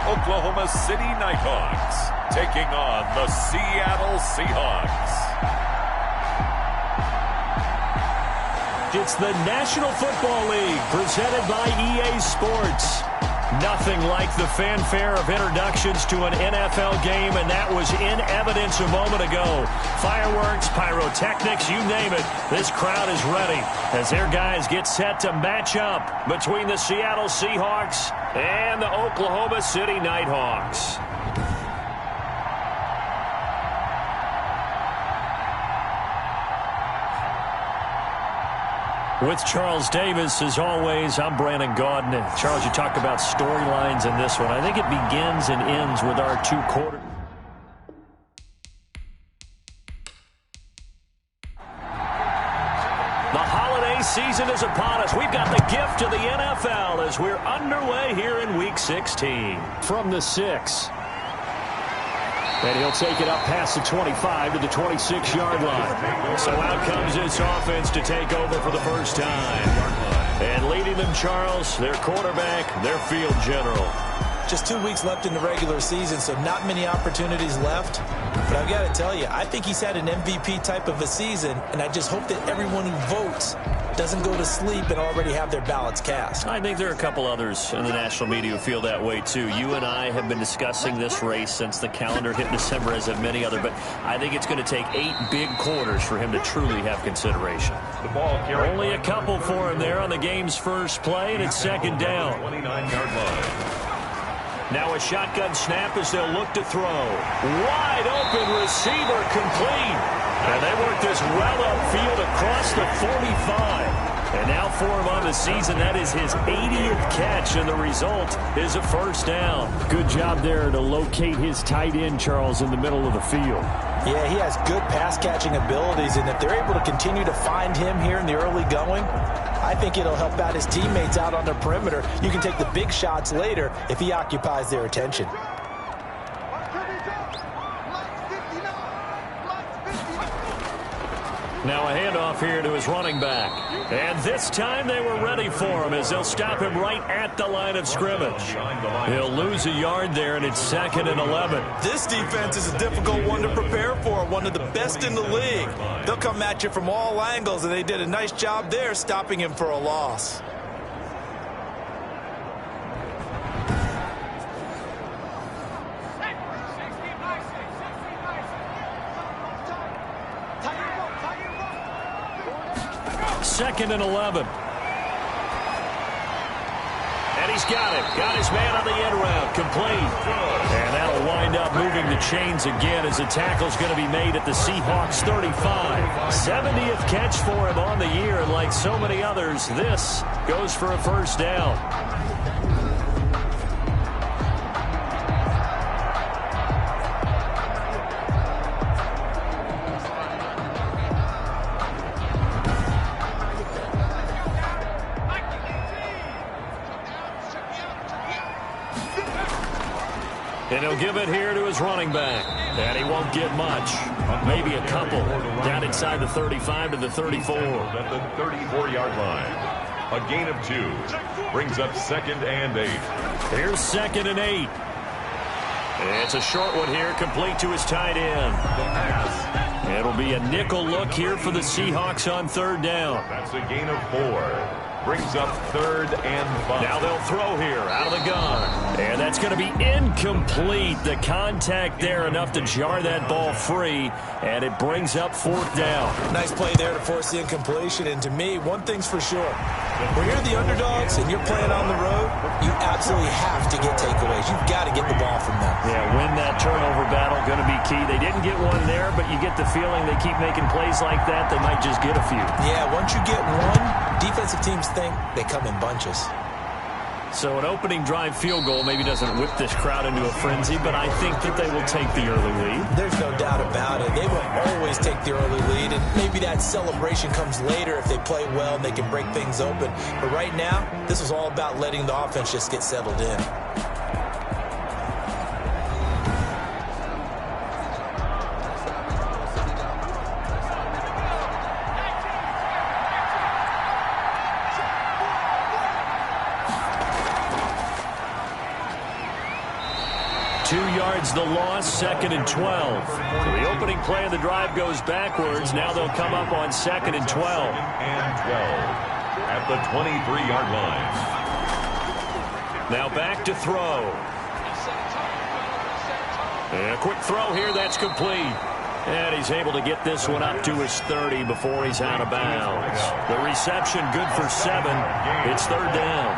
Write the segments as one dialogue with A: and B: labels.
A: Oklahoma City Nighthawks taking on the Seattle Seahawks.
B: It's the National Football League presented by EA Sports. Nothing like the fanfare of introductions to an NFL game, and that was in evidence a moment ago. Fireworks, pyrotechnics, you name it. This crowd is ready as their guys get set to match up between the Seattle Seahawks and the Oklahoma City Nighthawks. With Charles Davis, as always, I'm Brandon Gaudin. Charles, you talk about storylines in this one. I think it begins and ends with our two quarters. The holiday season is upon us. We've got the gift of the NFL as we're underway here in Week 16. From the 6. And he'll take it up past the 25 to the 26-yard line. So out comes this offense to take over for the first time. And leading them, Charles, their quarterback, their field general.
C: Just 2 weeks left in the regular season, so not many opportunities left. But I've got to tell you, I think he's had an MVP type of a season, and I just hope that everyone who votes doesn't go to sleep and already have their ballots cast.
B: I think there are a couple others in the national media who feel that way, too. You and I have been discussing this race since the calendar hit December, as have many other, but I think it's going to take 8 big quarters for him to truly have consideration. Only a couple for him there on the game's first play, and it's second down.
A: 29-yard line.
B: Now a shotgun snap as they'll look to throw. Wide open receiver complete. And they work this well upfield across the 45. And now for him on the season, that is his 80th catch, and the result is a first down. Good job there to locate his tight end, Charles, in the middle of the field.
C: Yeah, he has good pass-catching abilities, and if they're able to continue to find him here in the early going, I think it'll help out his teammates out on the perimeter. You can take the big shots later if he occupies their attention.
B: Now a handoff here to his running back. And this time they were ready for him as they'll stop him right at the line of scrimmage. He'll lose a yard there, and it's 2nd and 11.
C: This defense is a difficult one to prepare for, one of the best in the league. They'll come at you from all angles, and they did a nice job there stopping him for a loss.
B: Second and 11. And he's got it. Got his man on the end route. Complete. And that'll wind up moving the chains again as the tackle's going to be made at the Seahawks 35. 70th catch for him on the year, and like so many others, this goes for a first down. And he'll give it here to his running back. And he won't get much. Maybe a couple. Down inside the 35 to the 34.
A: At the 34-yard line. A gain of 2. Brings up 2nd and 8.
B: Here's 2nd and 8. It's a short one here, complete to his tight end.
A: The pass.
B: It'll be a nickel look here for the Seahawks on 3rd down.
A: That's a gain of 4. Brings up 3rd and 5.
B: Now they'll throw here out of the gun. And that's going to be incomplete. The contact there enough to jar that ball free. And it brings up 4th down.
C: Nice play there to force the incompletion. And to me, one thing's for sure. When you're the underdogs and you're playing on the road, you absolutely have to get takeaways. You've got to get the ball from them.
B: Yeah, win that turnover battle, going to be key. They didn't get one there, but you get the feeling they keep making plays like that, they might just get a few.
C: Yeah, once you get one, defensive teams think they come in bunches.
B: So an opening drive field goal maybe doesn't whip this crowd into a frenzy, but I think that they will take the early lead.
C: There's no doubt about it. They will always take the early lead, and maybe that celebration comes later if they play well and they can break things open. But right now, this is all about letting the offense just get settled in.
B: 2 yards the loss, 2nd and 12. So the opening play of the drive goes backwards. Now they'll come up on 2nd and 12.
A: And 12 at the 23-yard line.
B: Now back to throw. And a quick throw here, that's complete. And he's able to get this one up to his 30 before he's out of bounds. The reception good for 7. It's 3rd down.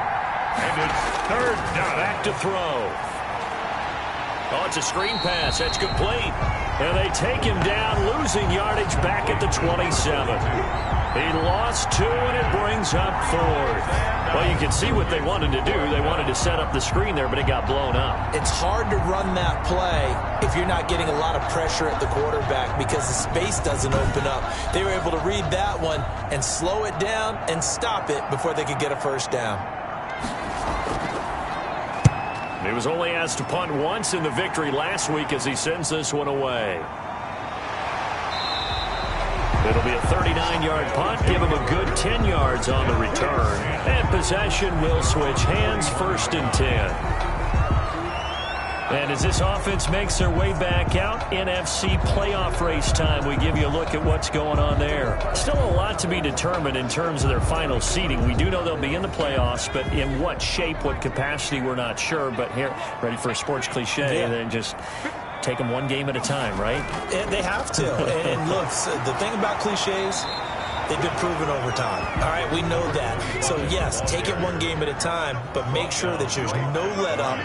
A: And it's 3rd down.
B: Back to throw. Oh, it's a screen pass. That's complete. And they take him down, losing yardage back at the 27. He lost 2, and it brings up 4th. Well, you can see what they wanted to do. They wanted to set up the screen there, but it got blown up.
C: It's hard to run that play if you're not getting a lot of pressure at the quarterback because the space doesn't open up. They were able to read that one and slow it down and stop it before they could get a 1st down.
B: He was only asked to punt once in the victory last week as he sends this one away. It'll be a 39-yard punt. Give him a good 10 yards on the return. And possession will switch hands, 1st and 10. And as this offense makes their way back out, NFC playoff race time, we give you a look at what's going on there. Still a lot to be determined in terms of their final seeding. We do know they'll be in the playoffs, but in what shape, what capacity, we're not sure. But here, ready for a sports cliche, then just take them one game at a time, right?
C: And they have to. And look, the thing about cliches, they've been proven over time. All right, we know that. So, yes, take it one game at a time, but make sure that there's no let-up,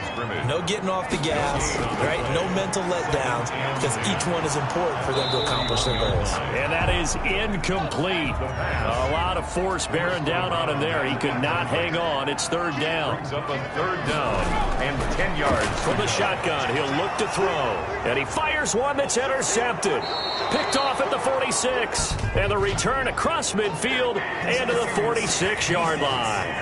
C: no getting off the gas, right? No mental letdowns, because each one is important for them to accomplish their goals.
B: And that is incomplete. A lot of force bearing down on him there. He could not hang on. It's 3rd down.
A: Brings up a 3rd down and 10 yards.
B: From the shotgun, he'll look to throw. And he fires one that's intercepted. Picked off at the 46. And the return across midfield and to the 46-yard line.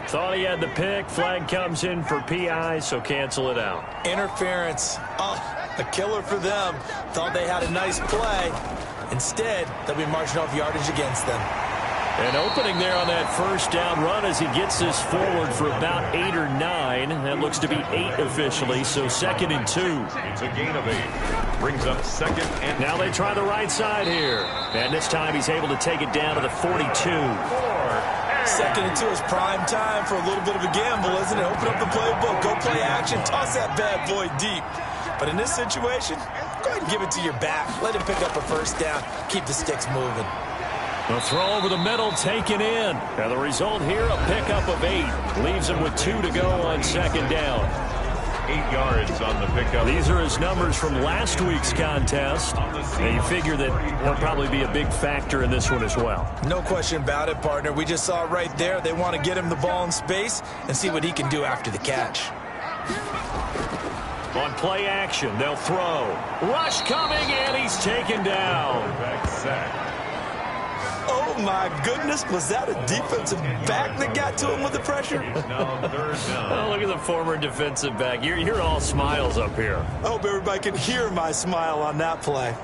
B: Thought he had the pick. Flag comes in for PI, so cancel it out.
C: Interference. Oh, a killer for them. Thought they had a nice play. Instead, they'll be marching off yardage against them.
B: An opening there on that 1st down run as he gets this forward for about 8 or 9. That looks to be 8 officially, so 2nd and 2.
A: It's a gain of 8. Brings up 2nd and
B: now they try the right side here. And this time he's able to take it down to the 42.
C: 2nd and 2 is prime time for a little bit of a gamble, isn't it? Open up the playbook, go play action, toss that bad boy deep. But in this situation, go ahead and give it to your back. Let him pick up a 1st down. Keep the sticks moving.
B: The throw over the middle taken in. And the result here, a pickup of 8. Leaves him with 2 to go on 2nd down.
A: 8 yards on the pickup.
B: These are his numbers from last week's contest. And you figure that he'll probably be a big factor in this one as well.
C: No question about it, partner. We just saw it right there. They want to get him the ball in space and see what he can do after the catch.
B: On play action, they'll throw. Rush coming, and he's taken down.
A: Back sack.
C: Oh, my goodness. Was that a defensive back that got to him with the pressure?
A: Now 3rd down.
B: Oh, look at the former defensive back. You're all smiles up here.
C: I hope everybody can hear my smile on that play.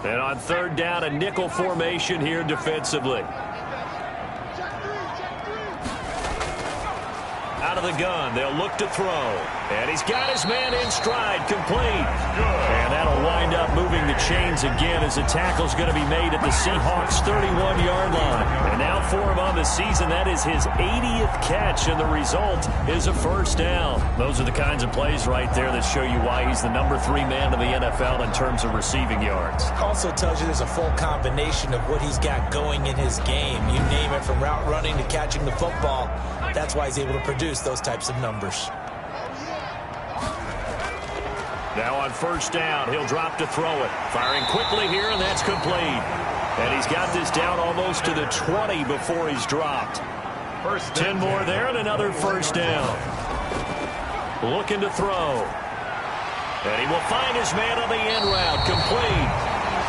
B: And on 3rd down, a nickel formation here defensively. Out of the gun, they'll look to throw. And he's got his man in stride, complete. And that'll wind up moving the chains again as the tackle's going to be made at the Seahawks' 31-yard line. And now for him on the season, that is his 80th catch, and the result is a 1st down. Those are the kinds of plays right there that show you why he's the number 3 man in the NFL in terms of receiving yards.
C: Also tells you there's a full combination of what he's got going in his game. You name it, from route running to catching the football. That's why he's able to produce those types of numbers.
B: Now on 1st down, he'll drop to throw it. Firing quickly here, and that's complete. And he's got this down almost to the 20 before he's dropped. 10 more there and another 1st down. Looking to throw. And he will find his man on the end route, complete.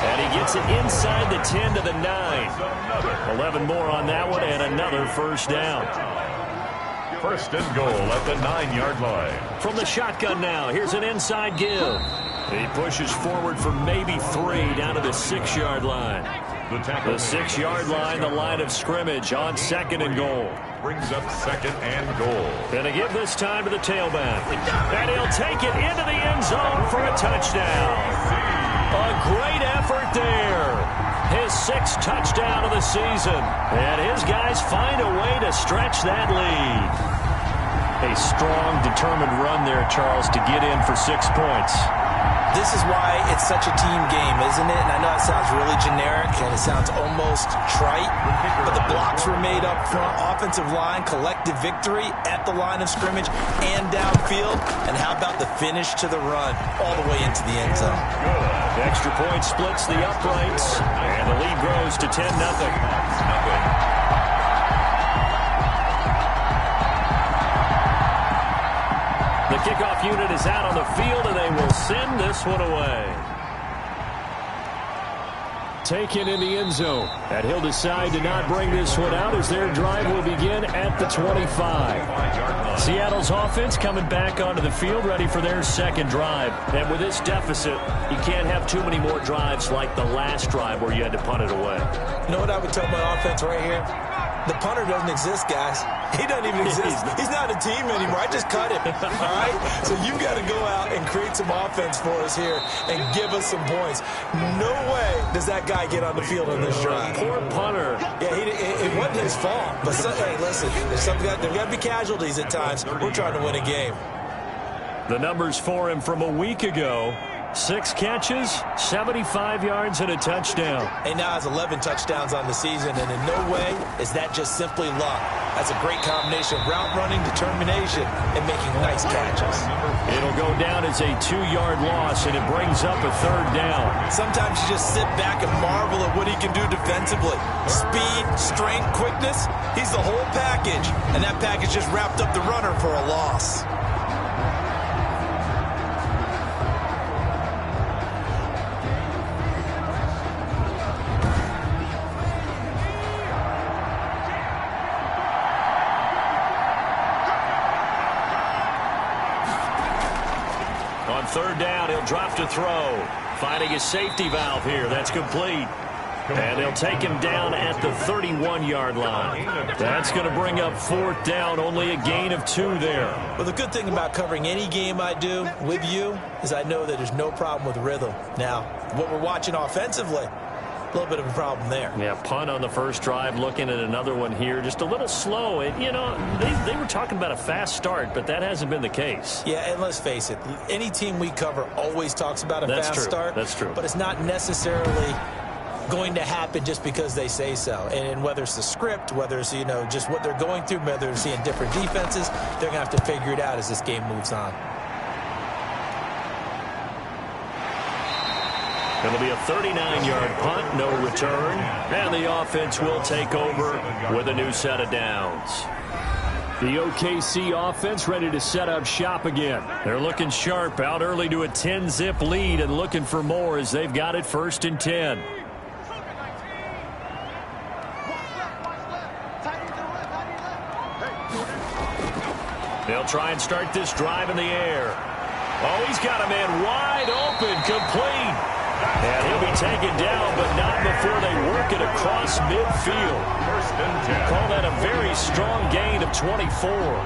B: And he gets it inside the 10 to the 9. 11 more on that one, and another 1st down.
A: 1st and goal at the 9-yard line.
B: From the shotgun now, here's an inside give. He pushes forward for maybe 3 down to the 6-yard line. The 6-yard line, the line of scrimmage on 2nd and goal.
A: Brings up 2nd and goal.
B: Going to give this time to the tailback. And he'll take it into the end zone for a touchdown. A great effort there. His 6th touchdown of the season. And his guys find a way to stretch that lead. A strong, determined run there, Charles, to get in for 6 points.
C: This is why it's such a team game, isn't it? And I know it sounds really generic and it sounds almost trite, but the blocks were made up front, offensive line, collective victory at the line of scrimmage and downfield. And how about the finish to the run all the way into the end zone?
B: The extra point splits the uprights, and the lead grows to 10-0. The kickoff unit is out on the field, and they will send this one away. Taken in the end zone. And he'll decide to not bring this one out as their drive will begin at the 25. Seattle's offense coming back onto the field, ready for their 2nd drive. And with this deficit, you can't have too many more drives like the last drive where you had to punt it away.
C: You know what I would tell my offense right here? The punter doesn't exist, guys. He doesn't even exist. He's not a team anymore. I just cut him. All right? So you've got to go out and create some offense for us here and give us some points. No way does that guy get on the field on this drive.
B: Poor punter.
C: Yeah, it wasn't his fault. But, hey, listen, there's got to be casualties at times. We're trying to win a game.
B: The numbers for him from a week ago. 6 catches, 75 yards, and a touchdown.
C: And now has 11 touchdowns on the season, and in no way is that just simply luck. That's a great combination of route running, determination, and making nice catches.
B: It'll go down as a 2-yard loss, and it brings up a 3rd down.
C: Sometimes you just sit back and marvel at what he can do defensively. Speed, strength, quickness, he's the whole package. And that package just wrapped up the runner for a loss.
B: On 3rd down, he'll drop to throw. Finding his safety valve here. That's complete. And they'll take him down at the 31-yard line. That's going to bring up 4th down. Only a gain of 2 there.
C: Well, the good thing about covering any game I do with you is I know that there's no problem with rhythm. Now, what we're watching offensively, a little bit of a problem there.
B: Yeah, punt on the first drive, looking at another one here. Just a little slow. And, you know, they were talking about a fast start, but that hasn't been the case.
C: Yeah, and let's face it, any team we cover always talks about a fast start.
B: That's true.
C: But it's not necessarily going to happen just because they say so. And whether it's the script, whether it's, you know, just what they're going through, whether they're seeing different defenses, they're going to have to figure it out as this game moves on.
B: It'll be a 39-yard punt, no return, and the offense will take over with a new set of downs. The OKC offense ready to set up shop again. They're looking sharp, out early to a 10-zip lead and looking for more as they've got it 1st and 10. They'll try and start this drive in the air. Oh, he's got a man wide open, complete. And he'll be taken down, but not before they work it across midfield. Call that a very strong gain of 24.
C: Well,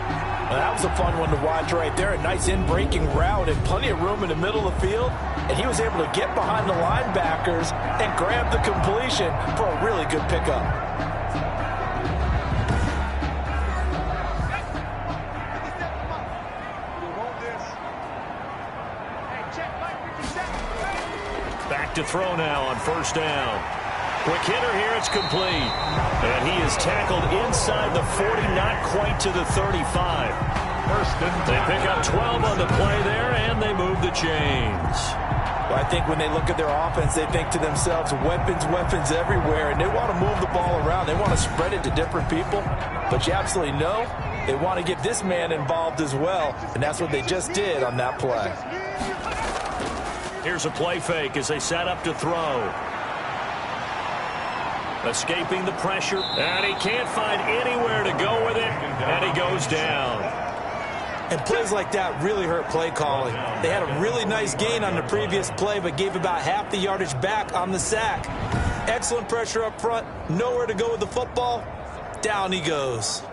C: that was a fun one to watch right there. A nice in-breaking route and plenty of room in the middle of the field. And he was able to get behind the linebackers and grab the completion for a really good pickup.
B: Back to throw now on 1st down. Quick hitter here, it's complete. And he is tackled inside the 40, not quite to the 35. They pick up 12 on the play there, and they move the chains.
C: Well, I think when they look at their offense, they think to themselves, weapons, weapons everywhere, and they want to move the ball around. They want to spread it to different people. But you absolutely know they want to get this man involved as well, and that's what they just did on that play.
B: Here's a play fake as they set up to throw. Escaping the pressure, and he can't find anywhere to go with it, and he goes down.
C: And plays like that really hurt play calling. They had a really nice gain on the previous play, but gave about half the yardage back on the sack. Excellent pressure up front. Nowhere to go with the football. Down he goes.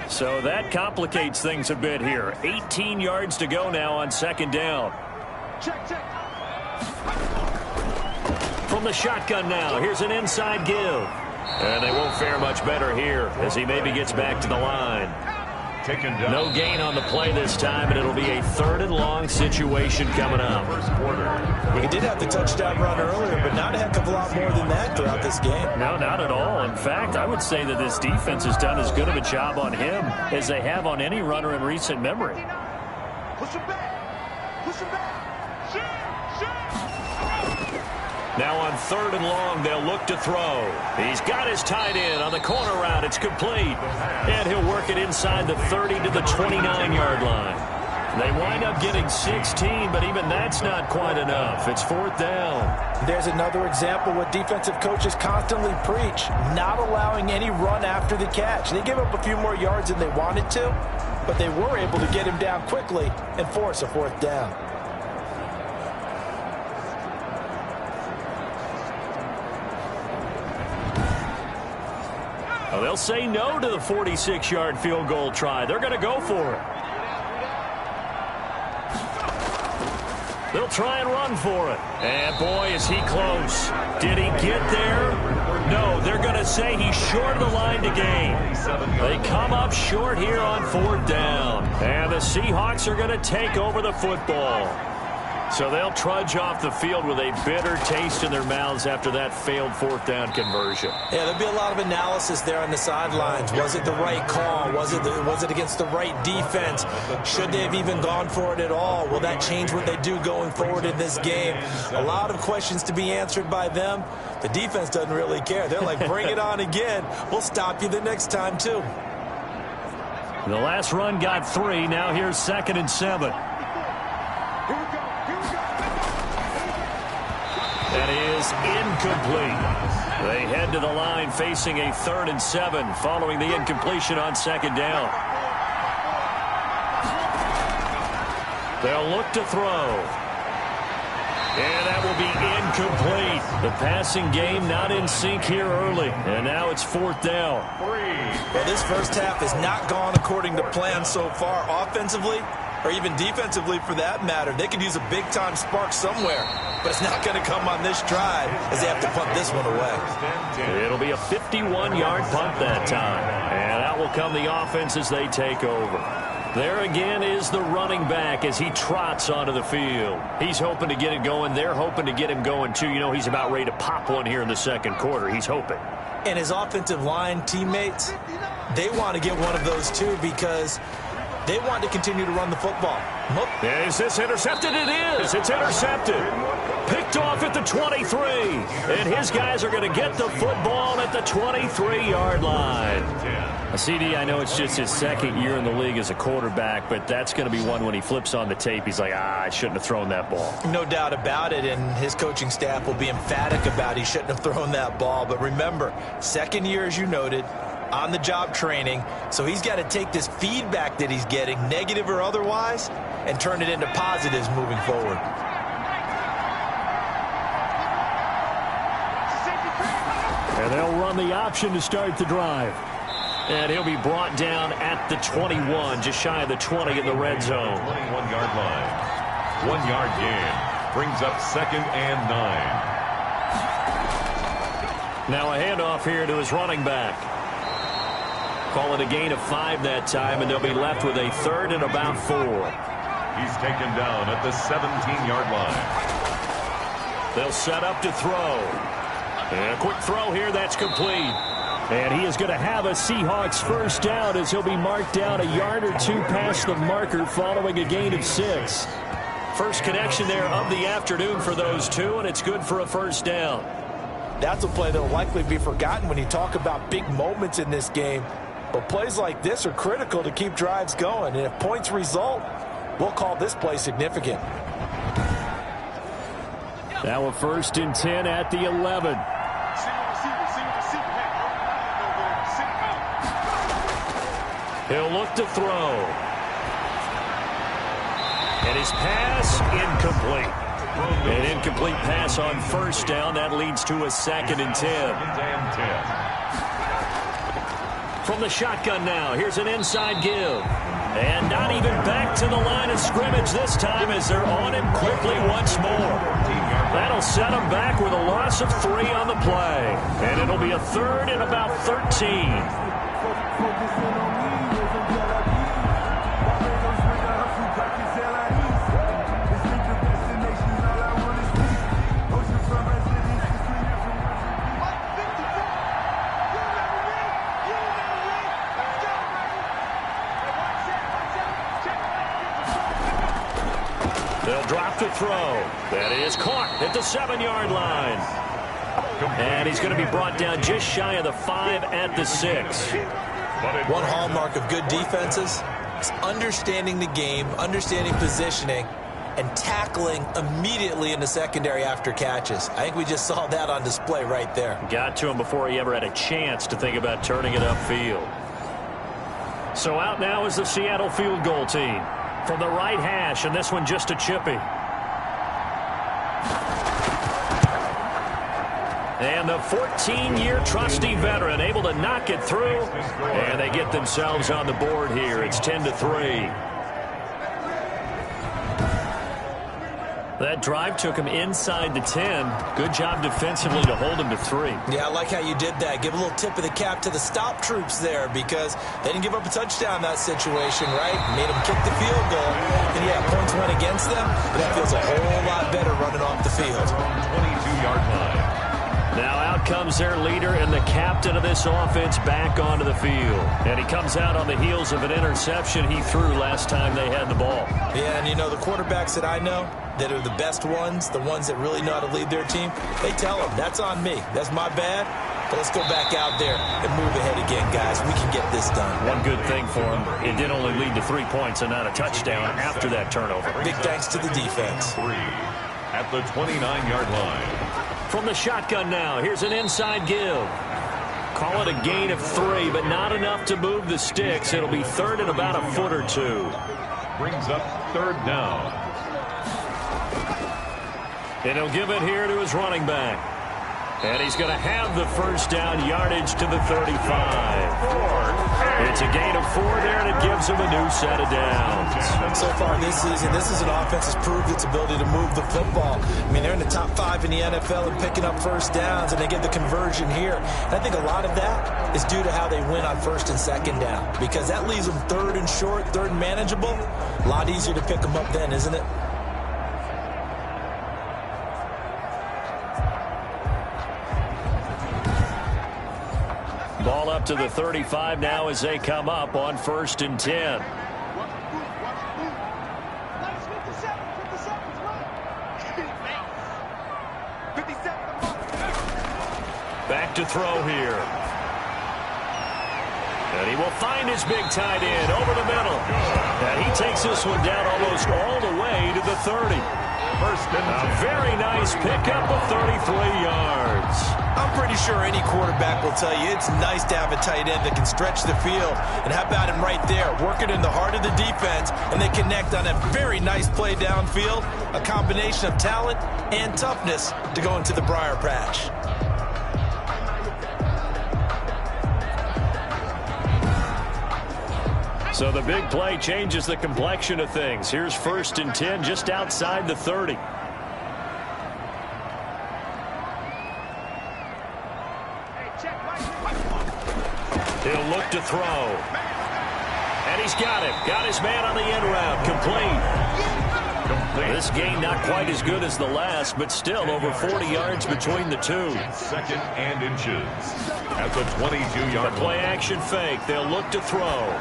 B: So that complicates things a bit here. 18 yards to go now on second down.
D: Check.
B: From the shotgun now, here's an inside give. And they won't fare much better here as he maybe gets back to the line.
A: Taken down.
B: No gain on the play this time, and it'll be a 3rd and long situation coming up.
A: First quarter.
C: He did have the touchdown run earlier, but not a heck of a lot more than that throughout this game.
B: No, not at all. In fact, I would say that this defense has done as good of a job on him as they have on any runner in recent memory.
D: Push him back. Push him back.
B: Now on 3rd and long, they'll look to throw. He's got his tight end on the corner route. It's complete. And he'll work it inside the 30 to the 29-yard line. They wind up getting 16, but even that's not quite enough. It's 4th down.
C: There's another example what defensive coaches constantly preach, not allowing any run after the catch. They gave up a few more yards than they wanted to, but they were able to get him down quickly and force a 4th down.
B: Well, they'll say no to the 46-yard field goal try. They're going to go for it. They'll try and run for it. And, boy, is he close. Did he get there? No, they're going to say he's short of the line to gain. They come up short here on 4th down. And the Seahawks are going to take over the football. So they'll trudge off the field with a bitter taste in their mouths after that failed 4th down conversion.
C: Yeah, there'll be a lot of analysis there on the sidelines. Was it the right call? Was it against the right defense? Should they have even gone for it at all? Will that change what they do going forward in this game? A lot of questions to be answered by them. The defense doesn't really care. They're like, bring it on again. We'll stop you the next time, too.
B: The last run got 3. Now here's 2nd and 7. That is incomplete. They head to the line facing a 3rd and 7 following the incompletion on 2nd down. They'll look to throw. And that will be incomplete. The passing game not in sync here early. And now it's 4th down.
C: Well, this first half has not gone according to plan so far offensively, or even defensively for that matter. They could use a big-time spark somewhere, but it's not going to come on this drive as they have to punt this one away.
B: It'll be a 51-yard punt that time. And out will come the offense as they take over. There again is the running back as he trots onto the field. He's hoping to get it going. They're hoping to get him going, too. You know, he's about ready to pop one here in the 2nd quarter. He's hoping.
C: And his offensive line teammates, they want to get one of those, too, because they want to continue to run the football.
B: Is this intercepted? It is. It's intercepted. Picked off at the 23. And his guys are going to get the football at the 23-yard line. CD, I know it's just his 2nd year in the league as a quarterback, but that's going to be one when he flips on the tape. He's like, I shouldn't have thrown that ball.
C: No doubt about it, and his coaching staff will be emphatic about he shouldn't have thrown that ball. But remember, 2nd year, as you noted, on-the-job training, so he's got to take this feedback that he's getting, negative or otherwise, and turn it into positives moving forward.
B: And they'll run the option to start the drive. And he'll be brought down at the 21, just shy of the 20 in the red zone.
A: 21-yard line. 1-yard gain. Brings up 2nd and 9.
B: Now a handoff here to his running back. Call it a gain of 5 that time, and they'll be left with a 3rd and about 4.
A: He's taken down at the 17-yard line.
B: They'll set up to throw. And a quick throw here, that's complete. And he is going to have a Seahawks first down as he'll be marked down a yard or 2 past the marker following a gain of 6. First connection there of the afternoon for those two, and it's good for a first down.
C: That's a play that will likely be forgotten when you talk about big moments in this game. But plays like this are critical to keep drives going. And if points result, we'll call this play significant.
B: Now a 1st and 10 at the 11. He'll look to throw. And his pass incomplete. An incomplete pass on 1st down. That leads to a 2nd and 10. From the shotgun now, here's an inside give. And not even back to the line of scrimmage this time as they're on him quickly once more. That'll set him back with a loss of 3 on the play. And it'll be a 3rd and about 13. They'll drop to throw. That is caught at the 7-yard line. And he's going to be brought down just shy of the 5 at the 6.
C: One hallmark of good defenses is understanding the game, understanding positioning, and tackling immediately in the secondary after catches. I think we just saw that on display right there.
B: Got to him before he ever had a chance to think about turning it upfield. So out now is the Seattle field goal team. From the right hash, and this one just a chippy. And the 14-year trusty veteran able to knock it through, and they get themselves on the board here. It's 10-3. That drive took him inside the 10. Good job defensively to hold him to 3.
C: Yeah, I like how you did that. Give a little tip of the cap to the stop troops there because they didn't give up a touchdown in that situation, right? Made them kick the field goal. And yeah, points went against them, but that feels a whole lot better running off the field.
A: 22-yard line.
B: Now out comes their leader and the captain of this offense back onto the field. And he comes out on the heels of an interception he threw last time they had the ball.
C: Yeah, and you know, the quarterbacks that I know that are the best ones, the ones that really know how to lead their team, they tell them, that's on me. That's my bad. But let's go back out there and move ahead again, guys. We can get this done.
B: One good thing for him, it did only lead to 3 points and not a touchdown after that turnover.
C: Big thanks to the defense.
A: 3 at the 29-yard line.
B: From the shotgun now, here's an inside give. Call it a gain of 3, but not enough to move the sticks. It'll be 3rd and about a foot or 2.
A: Brings up 3rd down.
B: And he'll give it here to his running back. And he's going to have the 1st down yardage to the 35. It's a gain of 4 there, and it gives him a new set of downs.
C: So far this season, this is an offense that's proved its ability to move the football. I mean, they're in the top 5 in the NFL and picking up 1st downs, and they get the conversion here. And I think a lot of that is due to how they win on 1st and 2nd down, because that leaves them 3rd and short, 3rd and manageable. A lot easier to pick them up then, isn't it?
B: Ball up to the 35 now as they come up on 1st and 10. Back to throw here. And he will find his big tight end over the middle. And he takes this one down almost all the way to the 30. A very nice pickup of 33 yards.
C: I'm pretty sure any quarterback will tell you it's nice to have a tight end that can stretch the field. And how about him right there, working in the heart of the defense, and they connect on a very nice play downfield, a combination of talent and toughness to go into the briar patch.
B: So the big play changes the complexion of things. Here's 1st and 10 just outside the 30. He'll look to throw. And he's got it. Got his man on the end route. Complete. This game not quite as good as the last, but still over 40 yards between the two.
A: 2nd and inches at the 22-yard line.
B: Play action fake. They'll look to throw.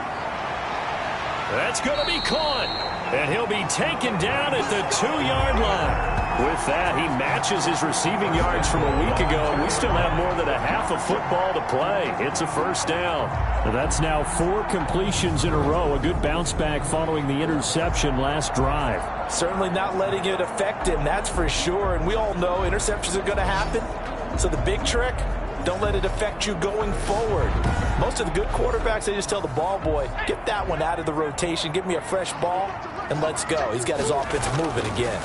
B: That's going to be caught. And he'll be taken down at the 2-yard line with with that. He matches his receiving yards from a week ago. We still have more than a half of football to play. It's a first down.
E: That's now 4 completions in a row. A good bounce back following the interception last drive.
C: Certainly not letting it affect him, that's for sure. And we all know interceptions are going to happen. So the big trick, don't let it affect you going forward. Most of the good quarterbacks, they just tell the ball boy, get that one out of the rotation, give me a fresh ball, and let's go. He's got his offense moving again.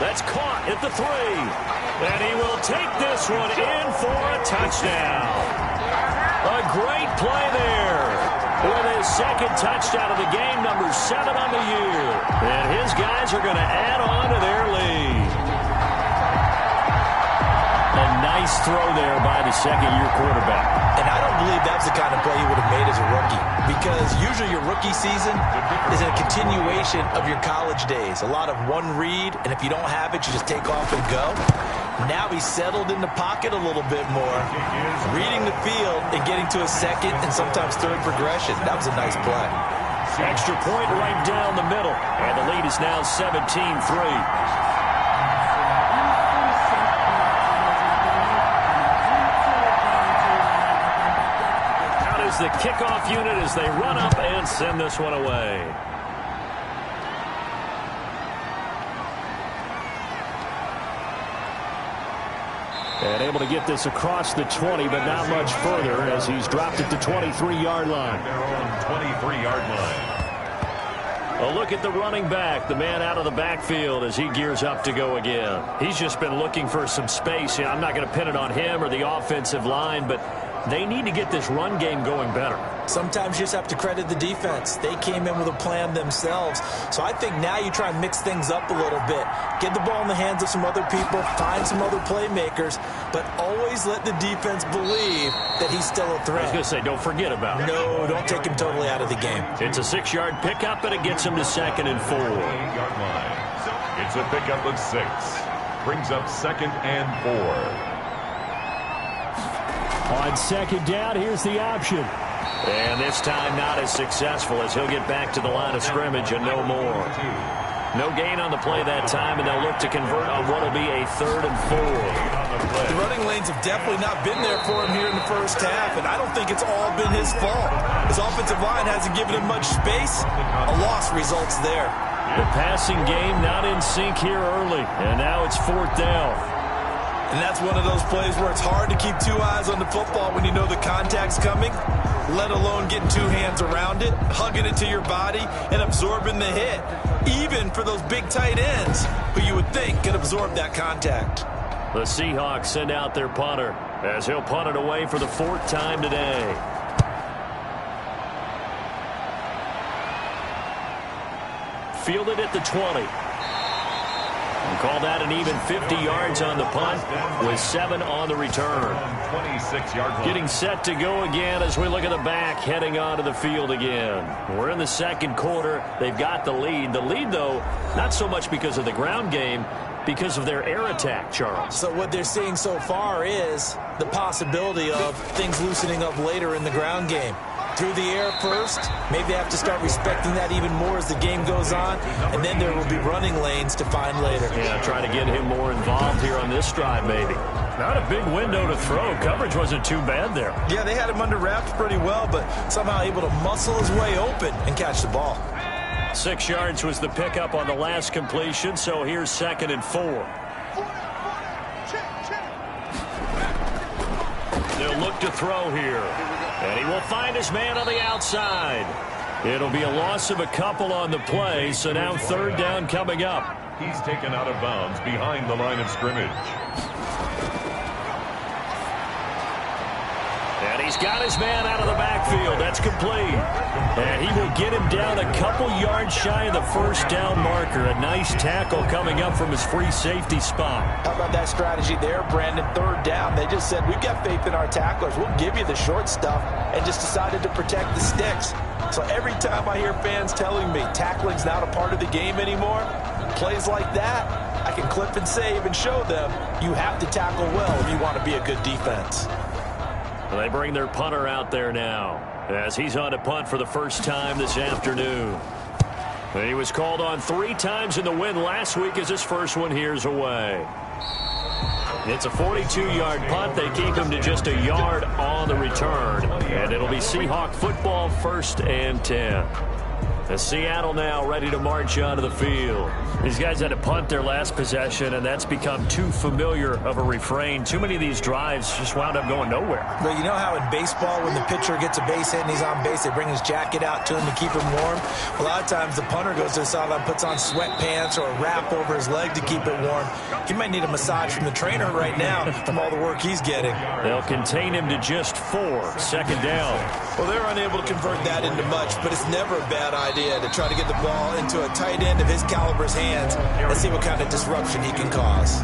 B: That's caught at the 3. And he will take this one in for a touchdown. A great play there. With his second touchdown of the game, number 7 on the year. And his guys are going to add on to their lead. A nice throw there by the second-year quarterback.
C: And I don't believe that's the kind of play he would have made as a rookie. Because usually your rookie season is a continuation of your college days. A lot of one read, and if you don't have it, you just take off and go. Now he's settled in the pocket a little bit more, reading the field and getting to a second and sometimes third progression. That was a nice play.
B: Extra point right down the middle. And the lead is now 17-3. The kickoff unit as they run up and send this one away. And able to get this across the 20, but not much further as he's dropped it to 23-yard line.
A: They're on 23-yard line.
B: A look at the running back, the man out of the backfield as he gears up to go again. He's just been looking for some space. I'm not going to pin it on him or the offensive line, but they need to get this run game going better.
C: Sometimes you just have to credit the defense. They came in with a plan themselves. So I think now you try and mix things up a little bit. Get the ball in the hands of some other people, find some other playmakers, but always let the defense believe that he's still a threat.
B: I was going to say, don't forget about it.
C: No, don't take him totally out of the game.
B: It's a 6-yard pickup, and it gets him to 2nd and 4.
A: 8-yard line. It's a pickup of 6. Brings up 2nd and 4.
E: On second down, here's the option.
B: And this time not as successful as he'll get back to the line of scrimmage and no more. No gain on the play that time, and they'll look to convert on what will be a 3rd and 4.
C: The running lanes have definitely not been there for him here in the first half, and I don't think it's all been his fault. His offensive line hasn't given him much space. A loss results there.
B: The passing game not in sync here early, and now it's 4th down.
C: And that's one of those plays where it's hard to keep 2 eyes on the football when you know the contact's coming, let alone getting 2 hands around it, hugging it to your body, and absorbing the hit, even for those big tight ends who you would think could absorb that contact.
B: The Seahawks send out their punter as he'll punt it away for the 4th time today. Fielded at the 20. And call that an even 50 yards on the punt with 7 on the return.
A: 26-yard line.
B: Getting set to go again as we look at the back heading onto the field again. We're in the second quarter. They've got the lead. The lead, though, not so much because of the ground game, because of their air attack, Charles.
C: So what they're seeing so far is the possibility of things loosening up later in the ground game. Through the air first, maybe they have to start respecting that even more as the game goes on, and then there will be running lanes to find later.
B: Yeah, try to get him more involved here on this drive, maybe. Not a big window to throw. Coverage wasn't too bad there.
C: Yeah, they had him under wraps pretty well, but somehow able to muscle his way open and catch the ball.
B: 6 yards was the pickup on the last completion, so here's 2nd and 4. They'll look to throw here. And he will find his man on the outside. It'll be a loss of a couple on the play, so now 3rd down coming up.
A: He's taken out of bounds behind the line of scrimmage.
B: And he's got his man out of the backfield. That's complete. And he will get him down a couple yards shy of the 1st down marker. A nice tackle coming up from his free safety spot.
C: How about that strategy there, Brandon? 3rd down. They just said, we've got faith in our tacklers. We'll give you the short stuff, and just decided to protect the sticks. So every time I hear fans telling me tackling's not a part of the game anymore, plays like that, I can clip and save and show them you have to tackle well if you want to be a good defense.
B: They bring their punter out there now as he's on to punt for the first time this afternoon. He was called on 3 times in the win last week as his first one here's away. It's a 42-yard punt. They keep him to just a yard on the return. And it'll be Seahawk football, 1st and 10. As Seattle now ready to march onto the field. These guys had to punt their last possession, and that's become too familiar of a refrain. Too many of these drives just wound up going nowhere.
C: Well, you know how in baseball when the pitcher gets a base hit and he's on base, they bring his jacket out to him to keep him warm? A lot of times the punter goes to the sideline, puts on sweatpants or a wrap over his leg to keep it warm. He might need a massage from the trainer right now from all the work he's getting.
B: They'll contain him to just 4. 2nd down.
C: Well, they're unable to convert that into much, but it's never a bad idea to try to get the ball into a tight end of his caliber's hands. Let's see what kind of disruption he can cause.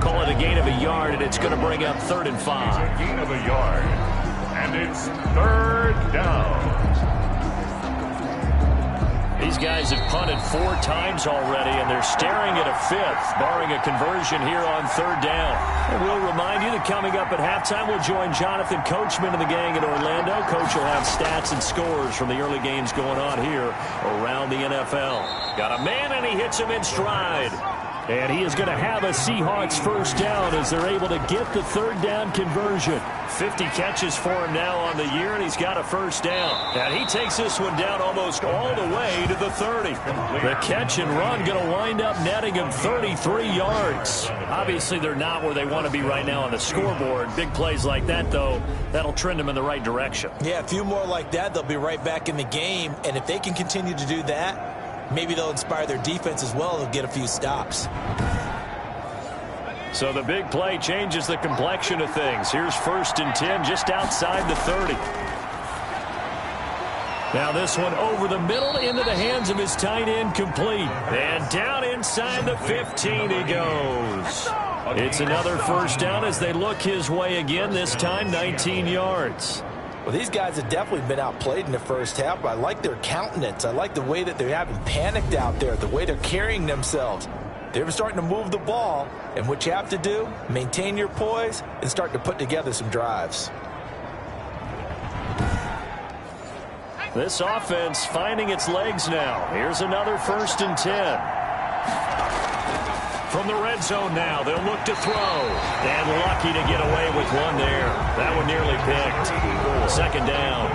B: Call it a gain of a yard, and it's going to bring up 3rd and 5.
A: A gain of a yard, and it's 3rd down.
B: These guys have punted 4 times already, and they're staring at a 5th, barring a conversion here on 3rd down. And we'll remind you that coming up at halftime, we'll join Jonathan Coachman and the gang in Orlando. Coach will have stats and scores from the early games going on here around the NFL. Got a man, and he hits him in stride.
E: And he is going to have a Seahawks 1st down as they're able to get the 3rd down conversion.
B: 50 catches for him now on the year, and he's got a 1st down. And he takes this one down almost all the way to the 30. The catch and run going to wind up netting him 33 yards. Obviously, they're not where they want to be right now on the scoreboard. Big plays like that, though, that'll trend them in the right direction.
C: Yeah, a few more like that, they'll be right back in the game. And if they can continue to do that, maybe they'll inspire their defense as well. They'll get a few stops.
B: So the big play changes the complexion of things. Here's 1st and 10 just outside the 30. Now this one over the middle into the hands of his tight end, complete. And down inside the 15 he goes. It's another 1st down as they look his way again, this time 19 yards.
C: Well, these guys have definitely been outplayed in the first half, but I like their countenance. I like the way that they haven't panicked out there, the way they're carrying themselves. They're starting to move the ball, and what you have to do, maintain your poise and start to put together some drives.
B: This offense finding its legs now. Here's another 1st and 10. From the red zone now, they'll look to throw. And lucky to get away with one there. That one nearly picked. 2nd down.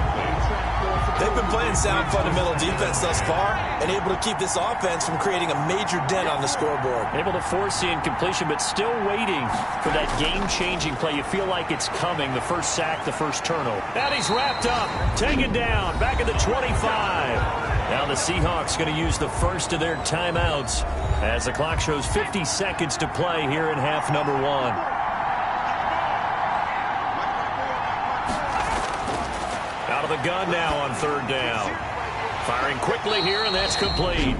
C: They've been playing sound fundamental defense thus far and able to keep this offense from creating a major dent on the scoreboard.
B: Able to force the incompletion, but still waiting for that game-changing play. You feel like it's coming. The first sack, the first turnover. And he's wrapped up, taken down, back at the 25. Now the Seahawks going to use the first of their timeouts as the clock shows 50 seconds to play here in half number 1. Out of the gun now on 3rd down. Firing quickly here, and that's complete.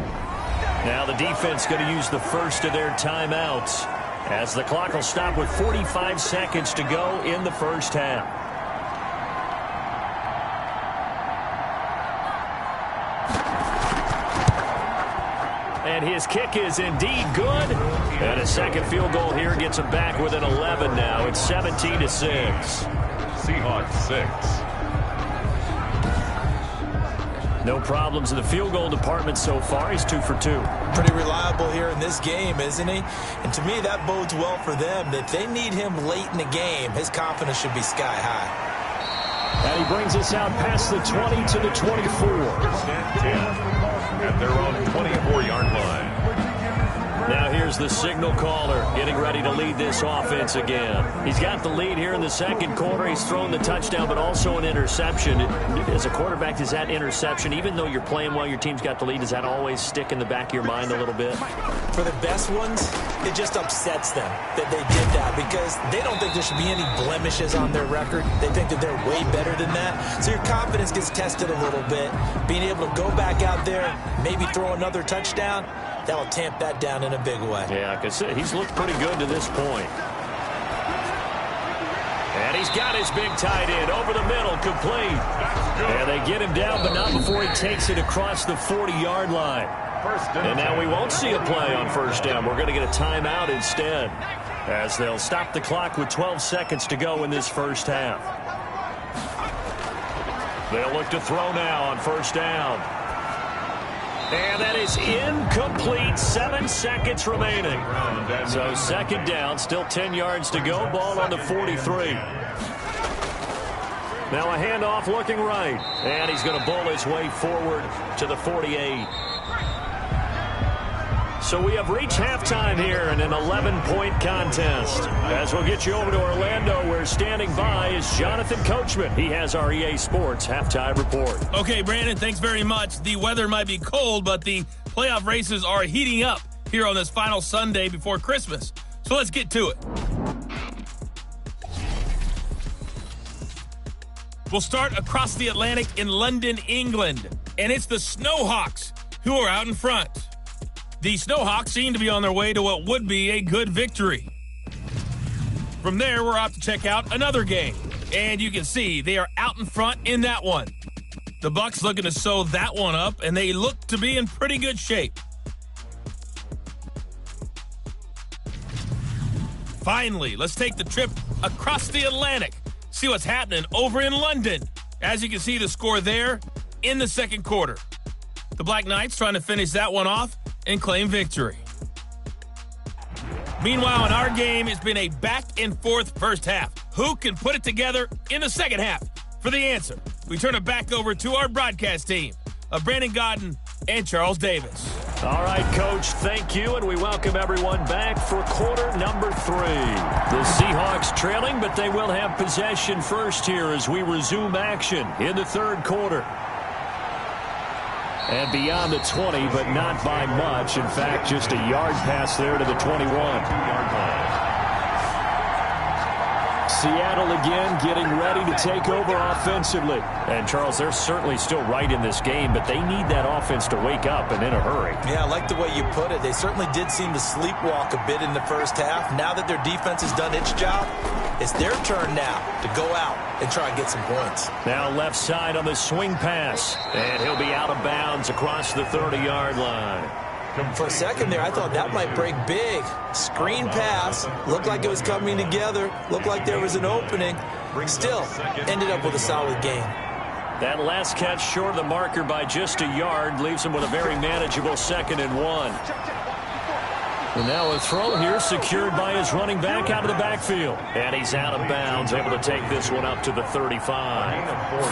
B: Now the defense going to use the first of their timeouts as the clock will stop with 45 seconds to go in the first half. And his kick is indeed good. And a second field goal here gets him back within 11 now. It's 17-6.
A: Seahawks 6.
B: No problems in the field goal department so far. He's 2 for 2.
C: Pretty reliable here in this game, isn't he? And to me, that bodes well for them. If they need him late in the game, his confidence should be sky high.
E: And he brings us out past the 20 to the 24.
A: 1st and 10 at their own 24-yard line.
B: Now here's the signal caller getting ready to lead this offense again. He's got the lead here in the second quarter. He's thrown the touchdown, but also an interception. As a quarterback, does that interception, even though you're playing well, your team's got the lead, does that always stick in the back of your mind a little bit?
C: For the best ones, it just upsets them that they did that because they don't think there should be any blemishes on their record. They think that they're way better than that. So your confidence gets tested a little bit. Being able to go back out there, maybe throw another touchdown, that'll tamp that down in a big way.
B: Yeah, because he's looked pretty good to this point. And he's got his big tight end over the middle, complete. And they get him down, but not before he takes it across the 40-yard line. And now we won't see a play on 1st down. We're going to get a timeout instead, as they'll stop the clock with 12 seconds to go in this first half. They'll look to throw now on 1st down. And that is incomplete. 7 seconds remaining. So second down, still 10 yards to go. Ball on the 43. Now a handoff looking right. And he's going to bowl his way forward to the 48. So we have reached halftime here in an 11-point contest. As we'll get you over to Orlando, where standing by is Jonathan Coachman. He has our EA Sports halftime report.
F: Okay, Brandon, thanks very much. The weather might be cold, but the playoff races are heating up here on this final Sunday before Christmas. So let's get to it. We'll start across the Atlantic in London, England. And it's the Snowhawks who are out in front. The Snowhawks seem to be on their way to what would be a good victory. From there, we're off to check out another game. And you can see they are out in front in that one. The Bucks looking to sew that one up, and they look to be in pretty good shape. Finally, let's take the trip across the Atlantic. See what's happening over in London. As you can see, the score there in the second quarter. The Black Knights trying to finish that one off and claim victory. Meanwhile, in our game, it's been a back-and-forth first half. Who can put it together in the second half? For the answer, we turn it back over to our broadcast team of Brandon Godden and Charles Davis.
B: All right, Coach, thank you, and we welcome everyone back for quarter number 3. The Seahawks trailing, but they will have possession first here as we resume action in the third quarter. And beyond the 20, but not by much. In fact, just a yard pass there to the 21. Seattle again getting ready to take over offensively. And, Charles, they're certainly still right in this game, but they need that offense to wake up and in a hurry.
C: Yeah, I like the way you put it. They certainly did seem to sleepwalk a bit in the first half. Now that their defense has done its job, it's their turn now to go out and try and get some points.
B: Now left side on the swing pass. And he'll be out of bounds across the 30-yard line.
C: For a second there, I thought that might break big. Screen pass. Looked like it was coming together. Looked like there was an opening. Still, ended up with a solid game.
B: That last catch short of the marker by just a yard leaves him with a very manageable 2nd and 1. And now a throw here secured by his running back out of the backfield. And he's out of bounds, able to take this one up to the 35.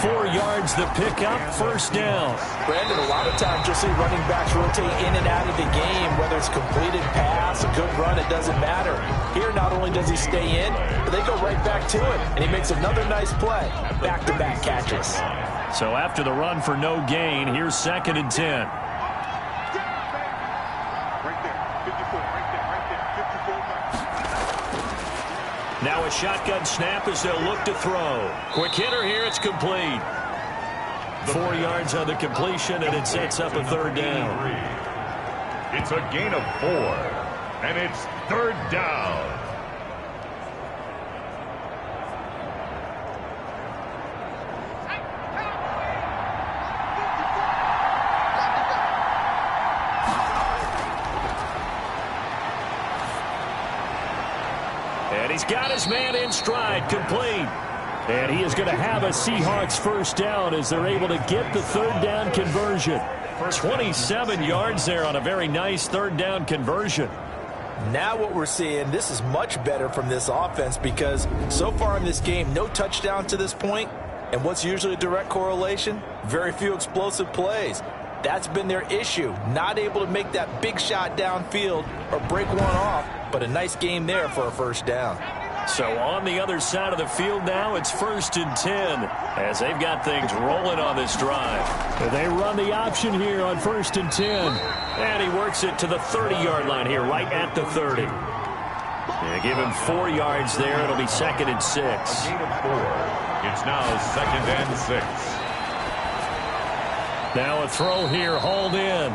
B: 4 yards the pickup, first down.
C: Brandon, a lot of times you'll see running backs rotate in and out of the game, whether it's completed pass, a good run, it doesn't matter. Here, not only does he stay in, but they go right back to it. And he makes another nice play. Back-to-back catches.
B: So after the run for no gain, here's 2nd and 10. Now a shotgun snap as they'll look to throw. Quick hitter here, it's complete. 4 yards on the completion, and it sets up a third down.
A: It's a gain of 4, and it's third down.
B: And he's got his man in stride, complete. And he is going to have a Seahawks first down as they're able to get the third down conversion. 27 yards there on a very nice third down conversion.
C: Now what we're seeing, this is much better from this offense because so far in this game, no touchdown to this point. And what's usually a direct correlation? Very few explosive plays. That's been their issue. Not able to make that big shot downfield or break one off, but a nice game there for a first down.
B: So on the other side of the field now, it's 1st and 10 as they've got things rolling on this drive.
E: They run the option here on 1st and 10.
B: And he works it to the 30-yard line here, right at the 30. They give him 4 yards there. It'll be 2nd and 6.
A: A gain of 4. It's now 2nd and 6.
B: Now a throw here, hauled in.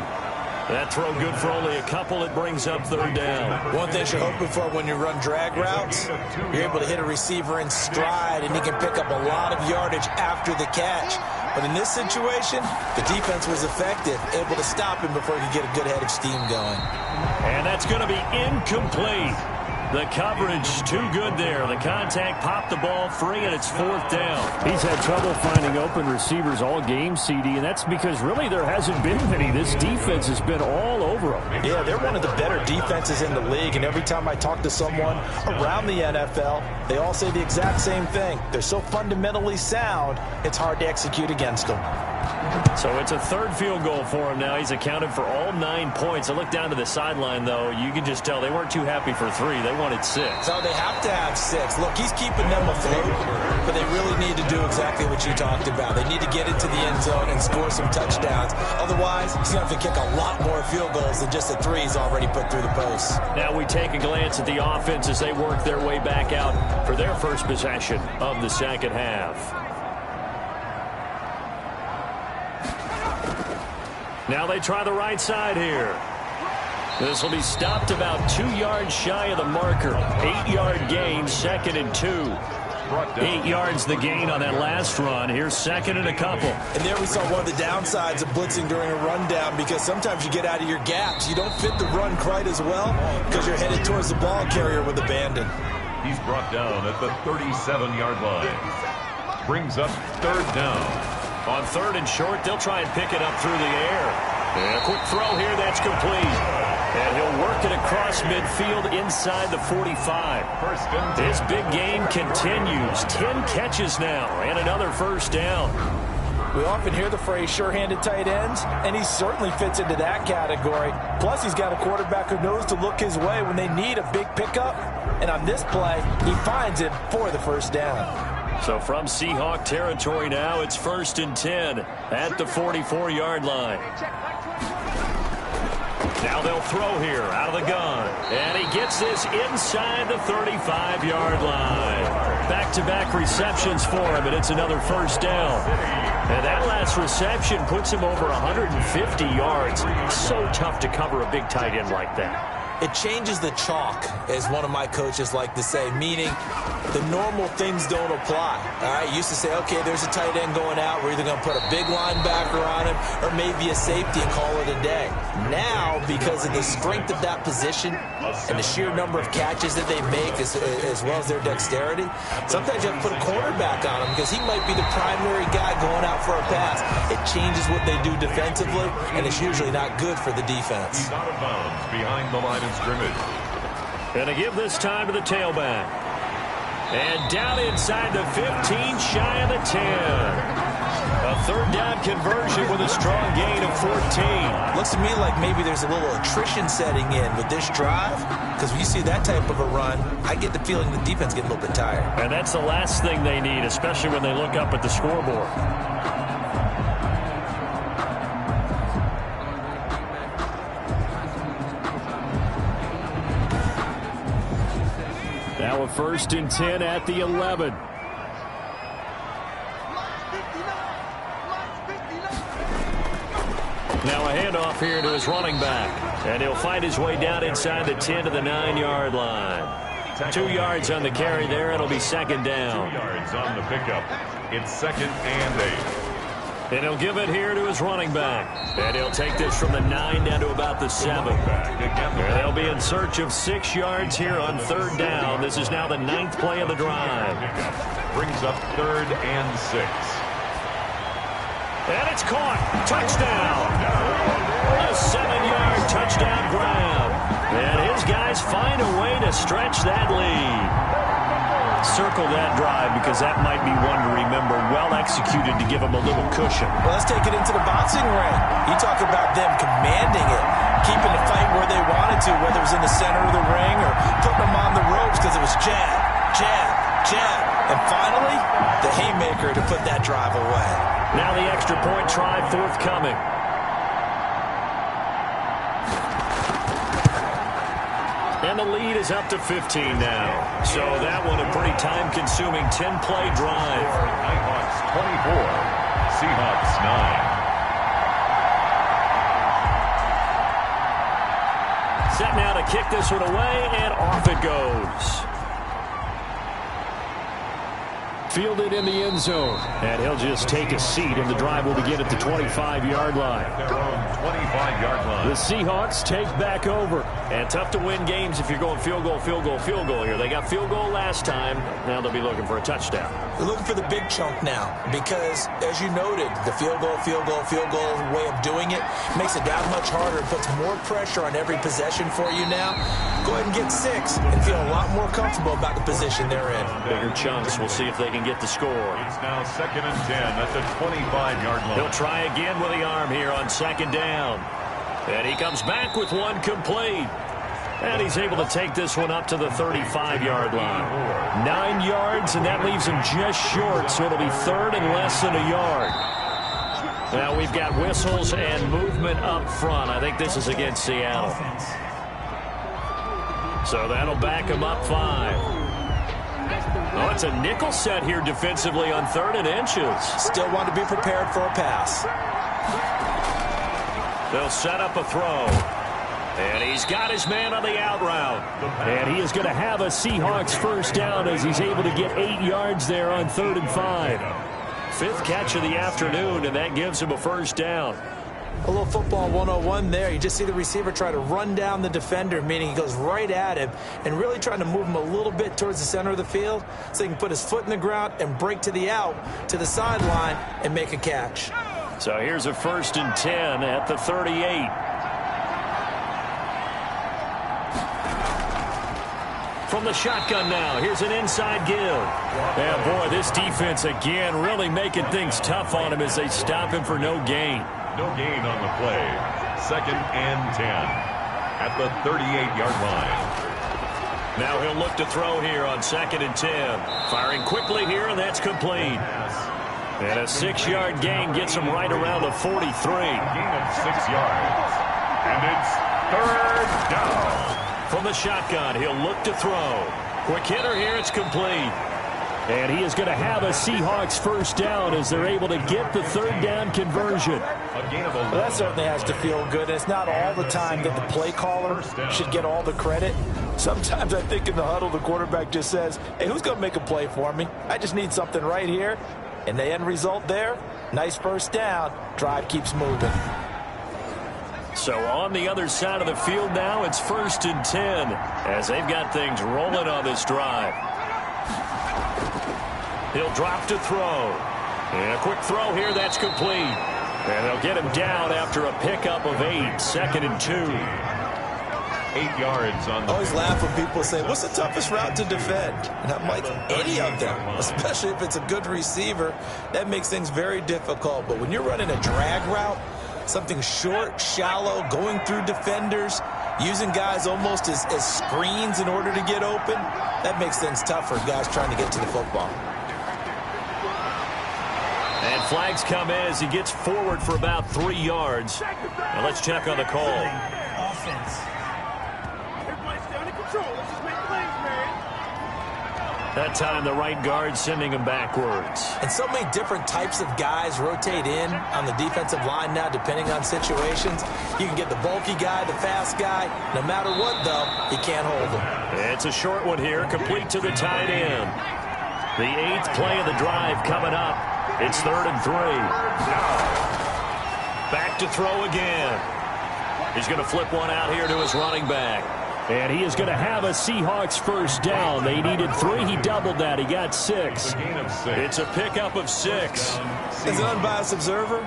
B: That throw good for only a couple. It brings up third down.
C: One thing you're hoping for when you run drag routes, you're able to hit a receiver in stride, and he can pick up a lot of yardage after the catch. But in this situation, the defense was effective, able to stop him before he could get a good head of steam going.
B: And that's going to be incomplete. The coverage too good there. The contact popped the ball free, and it's 4th down.
E: He's had trouble finding open receivers all game, CD, and that's because really there hasn't been many. This defense has been all over them.
C: Yeah, they're one of the better defenses in the league, and every time I talk to someone around the NFL, they all say the exact same thing. They're so fundamentally sound, it's hard to execute against them.
B: So it's a 3rd field goal for him now. He's accounted for all 9 points. I look down to the sideline, though. You can just tell they weren't too happy for 3. They wanted 6.
C: So they have to have 6. Look, he's keeping them afloat, but they really need to do exactly what you talked about. They need to get into the end zone and score some touchdowns. Otherwise, he's going to have to kick a lot more field goals than just the 3 he's already put through the posts.
B: Now we take a glance at the offense as they work their way back out for their first possession of the second half. Now they try the right side here. This will be stopped about 2 yards shy of the marker. 8-yard gain, 2nd and 2. 8 yards the gain on that last run. Here's 2nd and a couple.
C: And there we saw one of the downsides of blitzing during a rundown, because sometimes you get out of your gaps. You don't fit the run quite as well because you're headed towards the ball carrier with abandon.
A: He's brought down at the 37-yard line. Brings up 3rd down.
B: On 3rd and short, they'll try and pick it up through the air. And a quick throw here, that's complete. And he'll work it across midfield inside the 45. This big game continues. 10 catches now and another 1st down.
C: We often hear the phrase sure-handed tight ends, and he certainly fits into that category. Plus, he's got a quarterback who knows to look his way when they need a big pickup. And on this play, he finds it for the 1st down.
B: So from Seahawk territory now, it's 1st and 10 at the 44-yard line. Now they'll throw here out of the gun. And he gets this inside the 35-yard line. Back-to-back receptions for him, and it's another 1st down. And that last reception puts him over 150 yards. So tough to cover a big tight end like that.
C: It changes the chalk, as one of my coaches like to say, meaning the normal things don't apply. All right, used to say, okay, there's a tight end going out. We're either going to put a big linebacker on him or maybe a safety and call it a day. Now, because of the strength of that position and the sheer number of catches that they make as well as their dexterity, sometimes you have to put a cornerback on him because he might be the primary guy going out for a pass. It changes what they do defensively, and it's usually not good for the defense.
A: He's out of bounds behind the line of scrimmage.
B: And to give this time to the tailback. And down inside the 15, shy of the 10. A 3rd down conversion with a strong gain of 14.
C: Looks to me like maybe there's a little attrition setting in with this drive, because when you see that type of a run, I get the feeling the defense getting a little bit tired.
B: And that's the last thing they need, especially when they look up at the scoreboard.
E: Now a 1st and 10 at the 11.
B: Now a handoff here to his running back. And he'll find his way down inside the 10 to the 9-yard line. 2 yards on the carry there. It'll be 2nd down.
A: 2 yards on the pickup. It's 2nd and 8.
B: And he'll give it here to his running back. And he'll take this from the 9 down to about the 7. And they'll be in search of 6 yards here on 3rd down. This is now the 9th play of the drive.
A: Brings up 3rd and 6.
B: And it's caught. Touchdown. A 7-yard touchdown grab. And his guys find a way to stretch that lead. Circle that drive because that might be one to remember. Well executed to give them a little cushion.
C: Well, let's take it into the boxing ring. You talk about them commanding it, keeping the fight where they wanted to, whether it was in the center of the ring or putting them on the ropes because it was jab, jab, jab. And finally, the haymaker to put that drive away.
B: Now the extra point try forthcoming. And the lead is up to 15 now. So that one a pretty time-consuming 10-play drive.
A: Nighthawks 24, Seahawks 9.
B: Set now to kick this one away, and off it goes.
E: fielded in the end zone. And he'll just take a seat, and the drive will begin at the 25-yard line.
A: Their own 25-yard line.
E: The Seahawks take back over.
B: And tough to win games if you're going field goal, field goal, field goal here. They got field goal last time. Now they'll be looking for a touchdown.
C: They're looking for the big chunk now because, as you noted, the field goal way of doing it makes it that much harder. It puts more pressure on every possession for you now. Go ahead and get 6 and feel a lot more comfortable about the position they're in.
B: Bigger chunks. We'll see if they can get the score.
A: It's now 2nd and 10 at the 25-yard line.
B: He'll try again with the arm here on 2nd down. And he comes back with one complete. And he's able to take this one up to the 35-yard line.
E: 9 yards, and that leaves him just short, so it'll be 3rd and less than a yard.
B: Now we've got whistles and movement up front. I think this is against Seattle. So that'll back him up 5. Oh, it's a nickel set here defensively on 3rd and inches.
C: Still want to be prepared for a pass.
B: They'll set up a throw. And he's got his man on the out route.
E: And he is going to have a Seahawks first down as he's able to get 8 yards there on 3rd and 5.
B: 5th catch of the afternoon, and that gives him a first down.
C: A little football 101 there. You just see the receiver try to run down the defender, meaning he goes right at him and really trying to move him a little bit towards the center of the field so he can put his foot in the ground and break to the out, to the sideline, and make a catch.
B: So here's a 1st and 10 at the 38. From the shotgun now, here's an inside give.
E: Yeah, boy, this defense again really making things tough on him as they stop him for no gain.
A: No gain on the play. 2nd and 10 at the 38-yard line.
B: Now he'll look to throw here on 2nd and 10. Firing quickly here, and that's complete. And a 6-yard gain gets him right around the 43.
A: Gain of 6 yards. And it's 3rd down.
B: From the shotgun, he'll look to throw. Quick hitter here, it's complete.
E: And he is going to have a Seahawks first down as they're able to get the 3rd down conversion.
C: Well, that certainly has to feel good. It's not all the time that the play caller should get all the credit. Sometimes I think in the huddle, the quarterback just says, hey, who's going to make a play for me? I just need something right here. And the end result there, nice first down. Drive keeps moving.
B: So on the other side of the field now, it's 1st and 10 as they've got things rolling on this drive. He'll drop to throw. And a quick throw here, that's complete. And they'll get him down after a pickup of 8, 2nd and 2.
A: 8 yards on the...
C: I always laugh when people say, what's the toughest route to defend? And I'm like, any of them, especially if it's a good receiver. That makes things very difficult. But when you're running a drag route, something short, shallow, going through defenders, using guys almost as screens in order to get open, that makes things tough for guys trying to get to the football.
B: And flags come in as he gets forward for about 3 yards. Now let's check on the call.
D: Offense. Everybody's down in control. Let's just make plays, man.
B: That time the right guard sending him backwards.
C: And so many different types of guys rotate in on the defensive line now, depending on situations. You can get the bulky guy, the fast guy. No matter what, though, you can't hold him.
B: It's a short one here, complete to the tight end. The 8th play of the drive coming up. It's 3rd and 3. Back to throw again. He's going to flip one out here to his running back.
E: And he is going to have a Seahawks first down. They needed 3. He doubled that. He got 6.
B: It's a pickup of 6.
C: As an unbiased observer,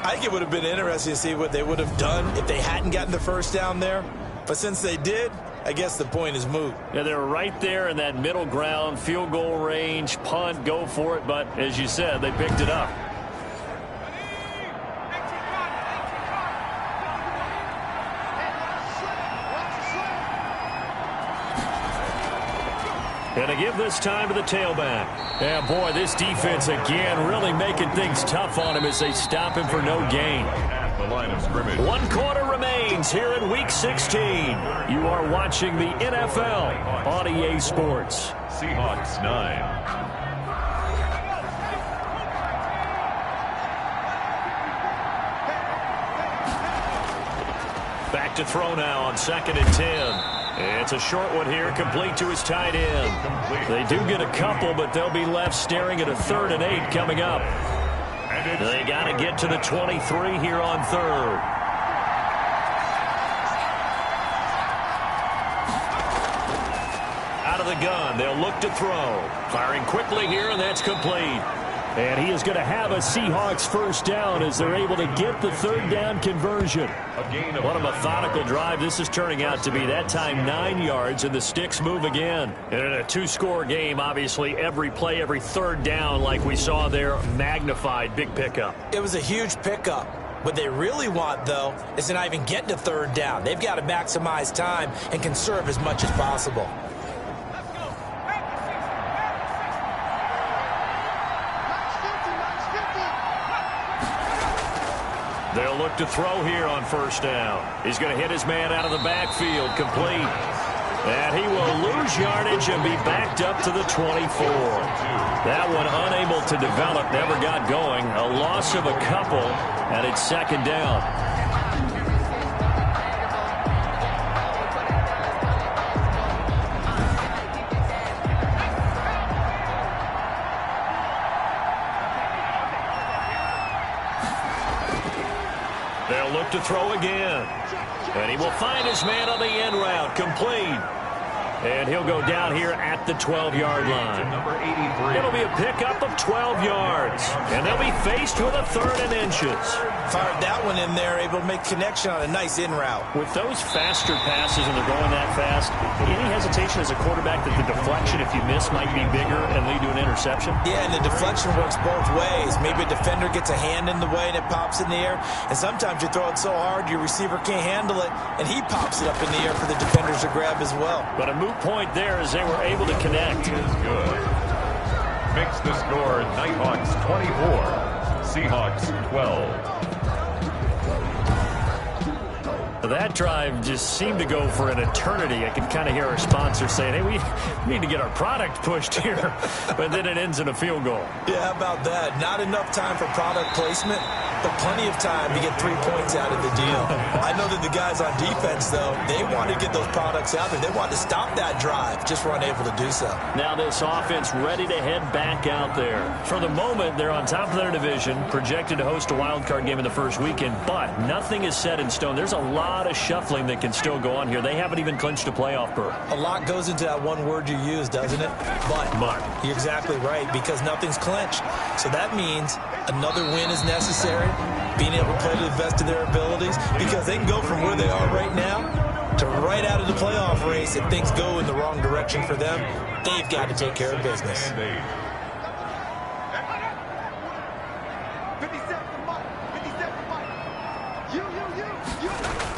C: I think it would have been interesting to see what they would have done if they hadn't gotten the first down there. But since they did, I guess the point is moot.
B: Yeah, they're right there in that middle ground, field goal range, punt, go for it. But as you said, they picked it up. And to give this time to the tailback.
E: Yeah, boy, this defense again really making things tough on him as they stop him for no gain.
A: At the line of scrimmage.
B: 1 quarter remains here in Week 16.
E: You are watching the NFL on EA Sports.
A: Seahawks 9.
B: Back to throw now on 2nd and 10. It's a short one here, complete to his tight end. They do get a couple, but they'll be left staring at a 3rd and 8 coming up. They got to get to the 23 here on 3rd. Out of the gun, they'll look to throw. Firing quickly here, and that's complete.
E: And he is going to have a Seahawks first down as they're able to get the 3rd down conversion.
B: What a methodical drive this is turning out to be. That time 9 yards, and the sticks move again. And in a 2-score game, obviously every play, every 3rd down, like we saw there, magnified. Big pickup.
C: It was a huge pickup. What they really want, though, is to not even get to 3rd down. They've got to maximize time and conserve as much as possible.
B: They'll look to throw here on 1st down. He's going to hit his man out of the backfield, complete. And he will lose yardage and be backed up to the 24. That one unable to develop, never got going. A loss of a couple, and it's 2nd down. They'll look to throw again. And he will find his man on the end route, complete. And he'll go down here at the 12-yard line. It'll be a pickup of 12 yards. And they'll be faced with a 3rd and inches.
C: Fired that one in there, able to make connection on a nice in route.
E: With those faster passes and they're going that fast, any hesitation as a quarterback that the deflection, if you miss, might be bigger and lead to an interception?
C: Yeah, and the deflection works both ways. Maybe a defender gets a hand in the way and it pops in the air. And sometimes you throw it so hard your receiver can't handle it, and he pops it up in the air for the defenders to grab as well.
B: But a moot point there as they were able to connect.
A: Is good. Makes the score Nighthawks 24, Seahawks 12.
B: That drive just seemed to go for an eternity. I could kind of hear our sponsor saying, hey, we need to get our product pushed here. But then it ends in a field goal.
C: Yeah, how about that? Not enough time for product placement, but plenty of time to get 3 points out of the deal. I know that the guys on defense, though, they want to get those products out there. They want to stop that drive, just were unable to do so.
B: Now this offense ready to head back out there. For the moment, they're on top of their division, projected to host a wild card game in the first weekend, but nothing is set in stone. There's a lot of shuffling that can still go on here. They haven't even clinched a playoff berth.
C: A lot goes into that one word you use, doesn't it? But. You're exactly right, because nothing's clinched. So that means another win is necessary, being able to play to the best of their abilities, because they can go from where they are right now to right out of the playoff race. If things go in the wrong direction for them, they've got to take care of business.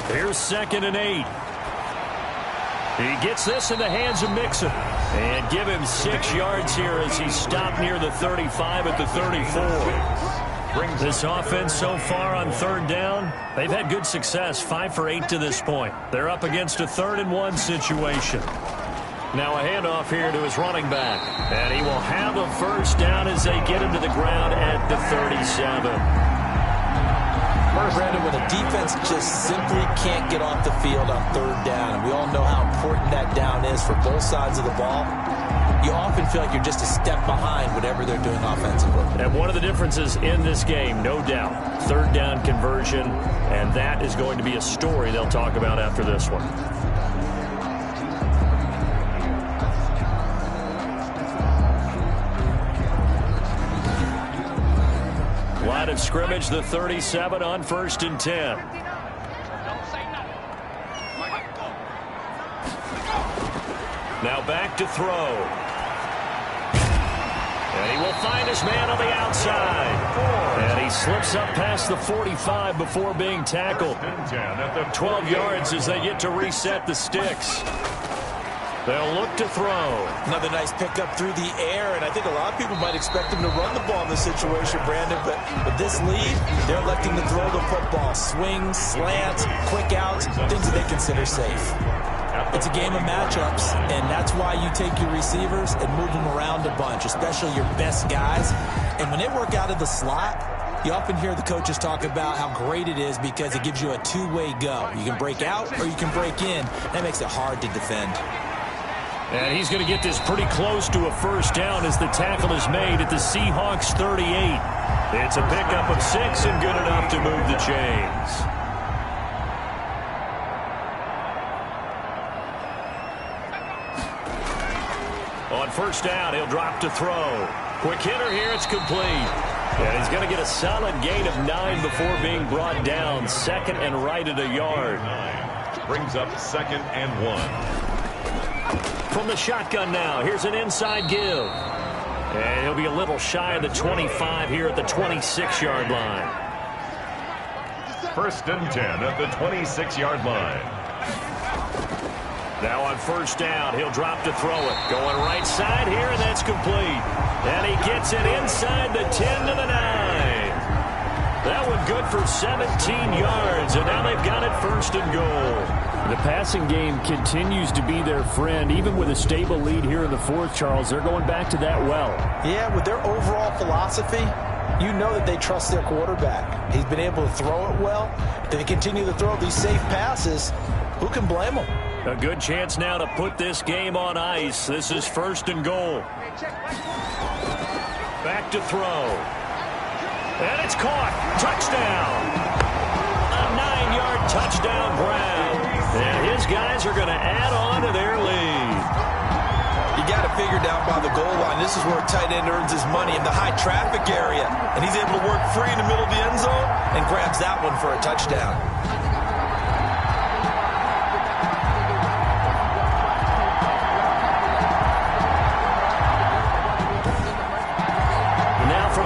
B: Here's 2nd and 8. He gets this in the hands of Mixon. And give him 6 yards here as he stopped near the 35 at the 34. This offense so far on 3rd down, they've had good success, 5 for 8 to this point. They're up against a 3rd and 1 situation. Now a handoff here to his running back. And he will have a first down as they get him to the ground at the 37.
C: Brandon, when a defense just simply can't get off the field on 3rd down, and we all know how important that down is for both sides of the ball, you often feel like you're just a step behind whatever they're doing offensively.
B: And one of the differences in this game, no doubt, 3rd down conversion, and that is going to be a story they'll talk about after this one. Line of scrimmage, the 37 on 1st and 10. Now back to throw. And he will find his man on the outside. And he slips up past the 45 before being tackled. 12 yards as they get to reset the sticks. They'll look to throw.
C: Another nice pickup through the air, and I think a lot of people might expect them to run the ball in this situation, Brandon, but with this lead, they're electing to throw the football. Swings, slants, quick outs, things that they consider safe. It's a game of matchups, and that's why you take your receivers and move them around a bunch, especially your best guys. And when they work out of the slot, You often hear the coaches talk about how great it is because it gives you a two-way go. You can break out or you can break in. That makes it hard to defend.
E: And he's going to get this pretty close to a first down as the tackle is made at the Seahawks 38. It's a pickup of 6 and good enough to move the chains. On first down, he'll drop to throw. Quick hitter here, it's complete. And he's going to get a solid gain of 9 before being brought down. Second and right at a yard.
A: Brings up 2nd and 1.
E: From the shotgun now, here's an inside give. And he'll be a little shy of the 25 here at the 26-yard line.
A: 1st and 10 at the 26-yard line.
E: Now on first down, he'll drop to throw it. Going right side here, and that's complete. And he gets it inside the 10 to the 9. That one good for 17 yards, and now they've got it 1st and goal.
B: The passing game continues to be their friend. Even with a stable lead here in the 4th, Charles, they're going back to that well.
C: Yeah, with their overall philosophy, you know that they trust their quarterback. He's been able to throw it well. If they continue to throw these safe passes, who can blame them?
E: A good chance now to put this game on ice. This is 1st and goal. Back to throw. And it's caught. Touchdown. A 9-yard touchdown grab. And his guys are going to add on to their lead.
C: You got to figure down by the goal line. This is where a tight end earns his money in the high traffic area. And he's able to work free in the middle of the end zone and grabs that one for a touchdown.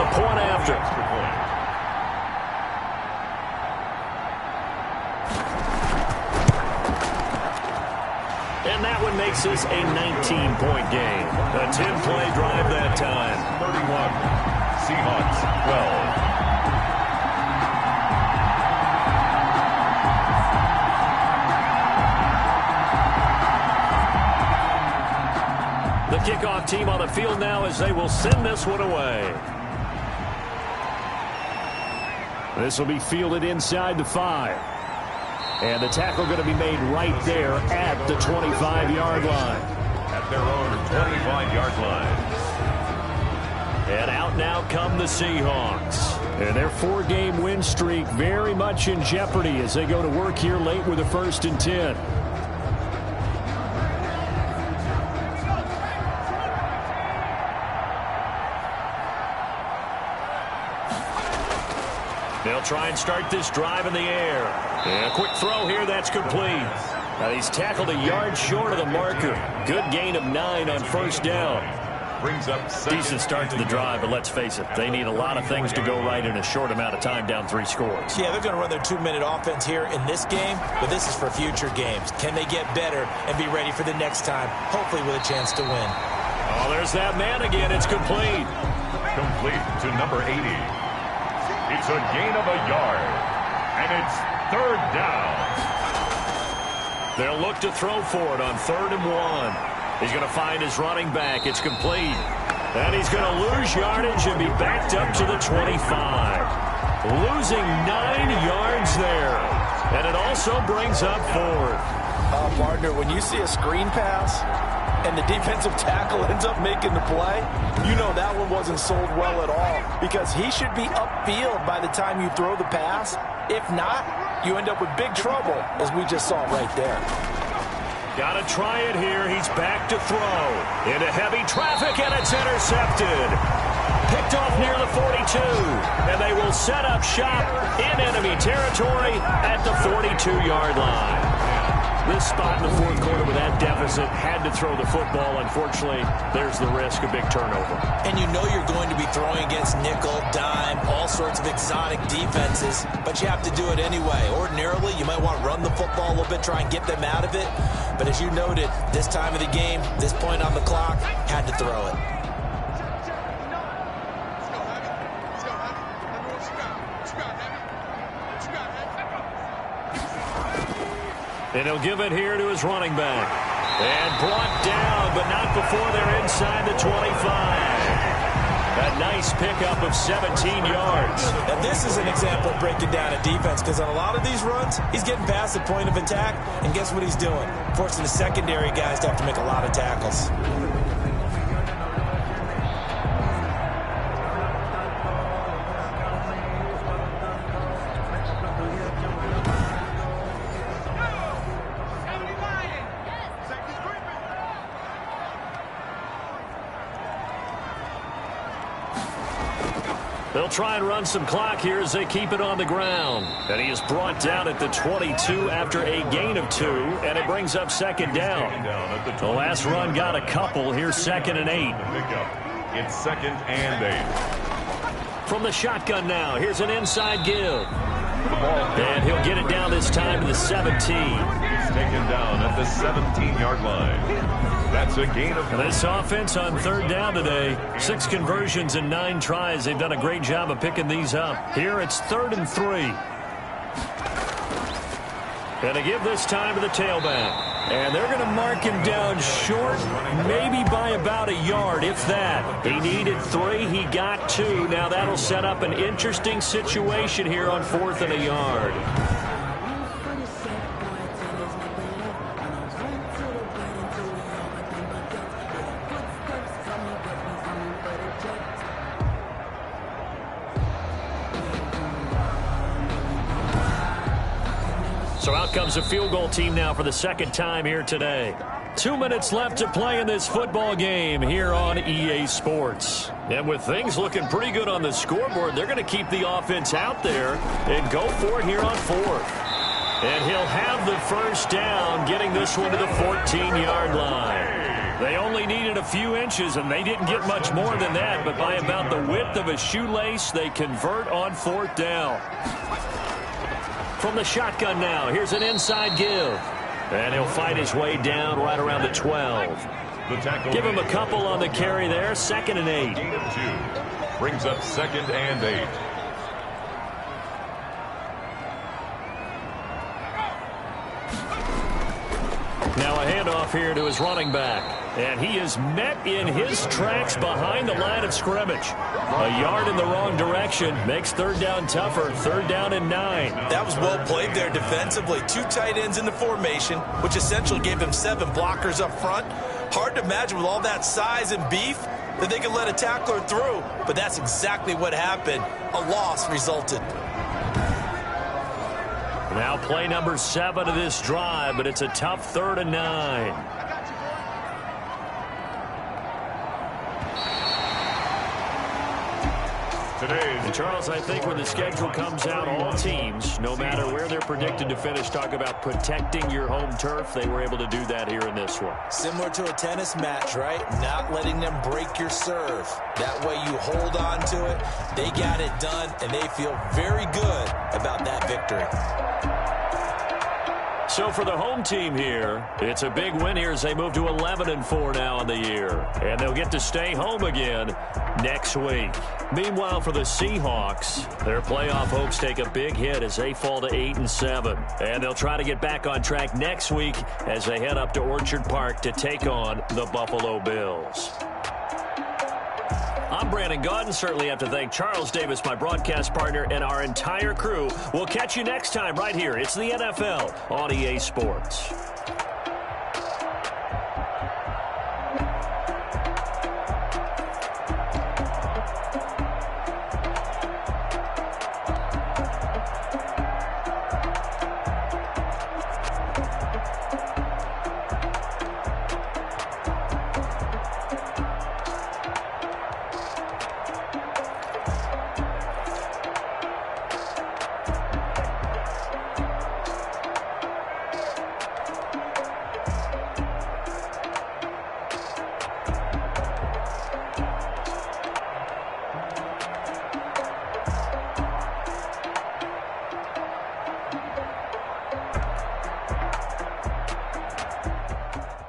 E: Point after. And that one makes this a 19-point game. A 10-play drive that time.
A: 31. Seahawks 12.
E: The kickoff team on the field now as they will send this one away.
B: This will be fielded inside the 5. And the tackle going to be made right there at the 25-yard line.
A: At their own 25-yard line.
E: And out now come the Seahawks.
B: And their 4-game win streak very much in jeopardy as they go to work here late with a 1st and 10.
E: They'll try and start this drive in the air. And a quick throw here, that's complete. Now he's tackled a yard short of the marker. Good gain of 9 on first down.
A: Brings up
E: decent start to the drive, but let's face it, they need a lot of things to go right in a short amount of time down 3 scores.
C: Yeah, they're going to run their 2-minute offense here in this game, but this is for future games. Can they get better and be ready for the next time, hopefully with a chance to win?
E: Oh, there's that man again. It's complete.
A: Complete to number 80. It's a gain of a yard, and it's 3rd down.
E: They'll look to throw for it on 3rd and 1. He's going to find his running back. It's complete. And he's going to lose yardage and be backed up to the 25. Losing 9 yards there. And it also brings up 4th.
C: Partner, when you see a screen pass and the defensive tackle ends up making the play, you know that one wasn't sold well at all because he should be upfield by the time you throw the pass. If not, you end up with big trouble, as we just saw right there.
E: Got to try it here. He's back to throw. Into heavy traffic, and it's intercepted. Picked off near the 42. And they will set up shop in enemy territory at the 42-yard line. This spot in the 4th quarter with that deficit had to throw the football. Unfortunately, there's the risk of big turnover.
C: And you know you're going to be throwing against nickel, dime, all sorts of exotic defenses, but you have to do it anyway. Ordinarily, you might want to run the football a little bit, try and get them out of it. But as you noted, this time of the game, this point on the clock, had to throw it.
E: And he'll give it here to his running back. And brought down, but not before they're inside the 25. That
B: nice pickup of 17 yards.
C: Now, this is an example of breaking down a defense, because on a lot of these runs, he's getting past the point of attack, and guess what he's doing? Forcing the secondary guys to have to make a lot of tackles.
B: They'll try and run some clock here as they keep it on the ground. And he is brought down at the 22 after a gain of 2, and it brings up second down. The last run got a couple. Here's 2nd and 8.
A: It's 2nd and 8.
B: From the shotgun now, here's an inside give. And he'll get it down this time to the 17.
A: He's taken down at the 17-yard line. That's a gain of...
B: This offense on 3rd down today, 6 conversions and 9 tries. They've done a great job of picking these up. Here it's 3rd and 3. And to give this time to the tailback. And they're going to mark him down short, maybe by about a yard, if that. He needed 3. He got 2. Now that'll set up an interesting situation here on 4th and a yard. So out comes a field goal team now for the 2nd time here today. 2 minutes left to play in this football game here on EA Sports. And with things looking pretty good on the scoreboard, they're going to keep the offense out there and go for it here on 4th. And he'll have the 1st down, getting this one to the 14-yard line. They only needed a few inches, and they didn't get much more than that, but by about the width of a shoelace, they convert on 4th down. From the shotgun now, here's an inside give. And he'll fight his way down right around the 12. Give him a couple on the carry there, 2nd and 8.
A: Gain of 2. Brings up 2nd and 8.
B: Now a handoff here to his running back. And he is met in his tracks behind the line of scrimmage. A yard in the wrong direction makes 3rd down tougher. 3rd down and 9.
C: That was well played there defensively. 2 tight ends in the formation, which essentially gave him 7 blockers up front. Hard to imagine with all that size and beef that they could let a tackler through. But that's exactly what happened. A loss resulted.
B: Now play number 7 of this drive, but it's a tough 3rd and 9. And Charles, I think when the schedule comes out, all teams, no matter where they're predicted to finish, talk about protecting your home turf. They were able to do that here in this one.
C: Similar to a tennis match, right? Not letting them break your serve. That way you hold on to it. They got it done, and they feel very good about that victory.
B: So for the home team here, it's a big win here as they move to 11-4 now in the year. And they'll get to stay home again next week. Meanwhile, for the Seahawks, their playoff hopes take a big hit as they fall to 8-7. And they'll try to get back on track next week as they head up to Orchard Park to take on the Buffalo Bills. I'm Brandon Gaudin. Certainly have to thank Charles Davis, my broadcast partner, and our entire crew. We'll catch you next time right here. It's the NFL on EA Sports.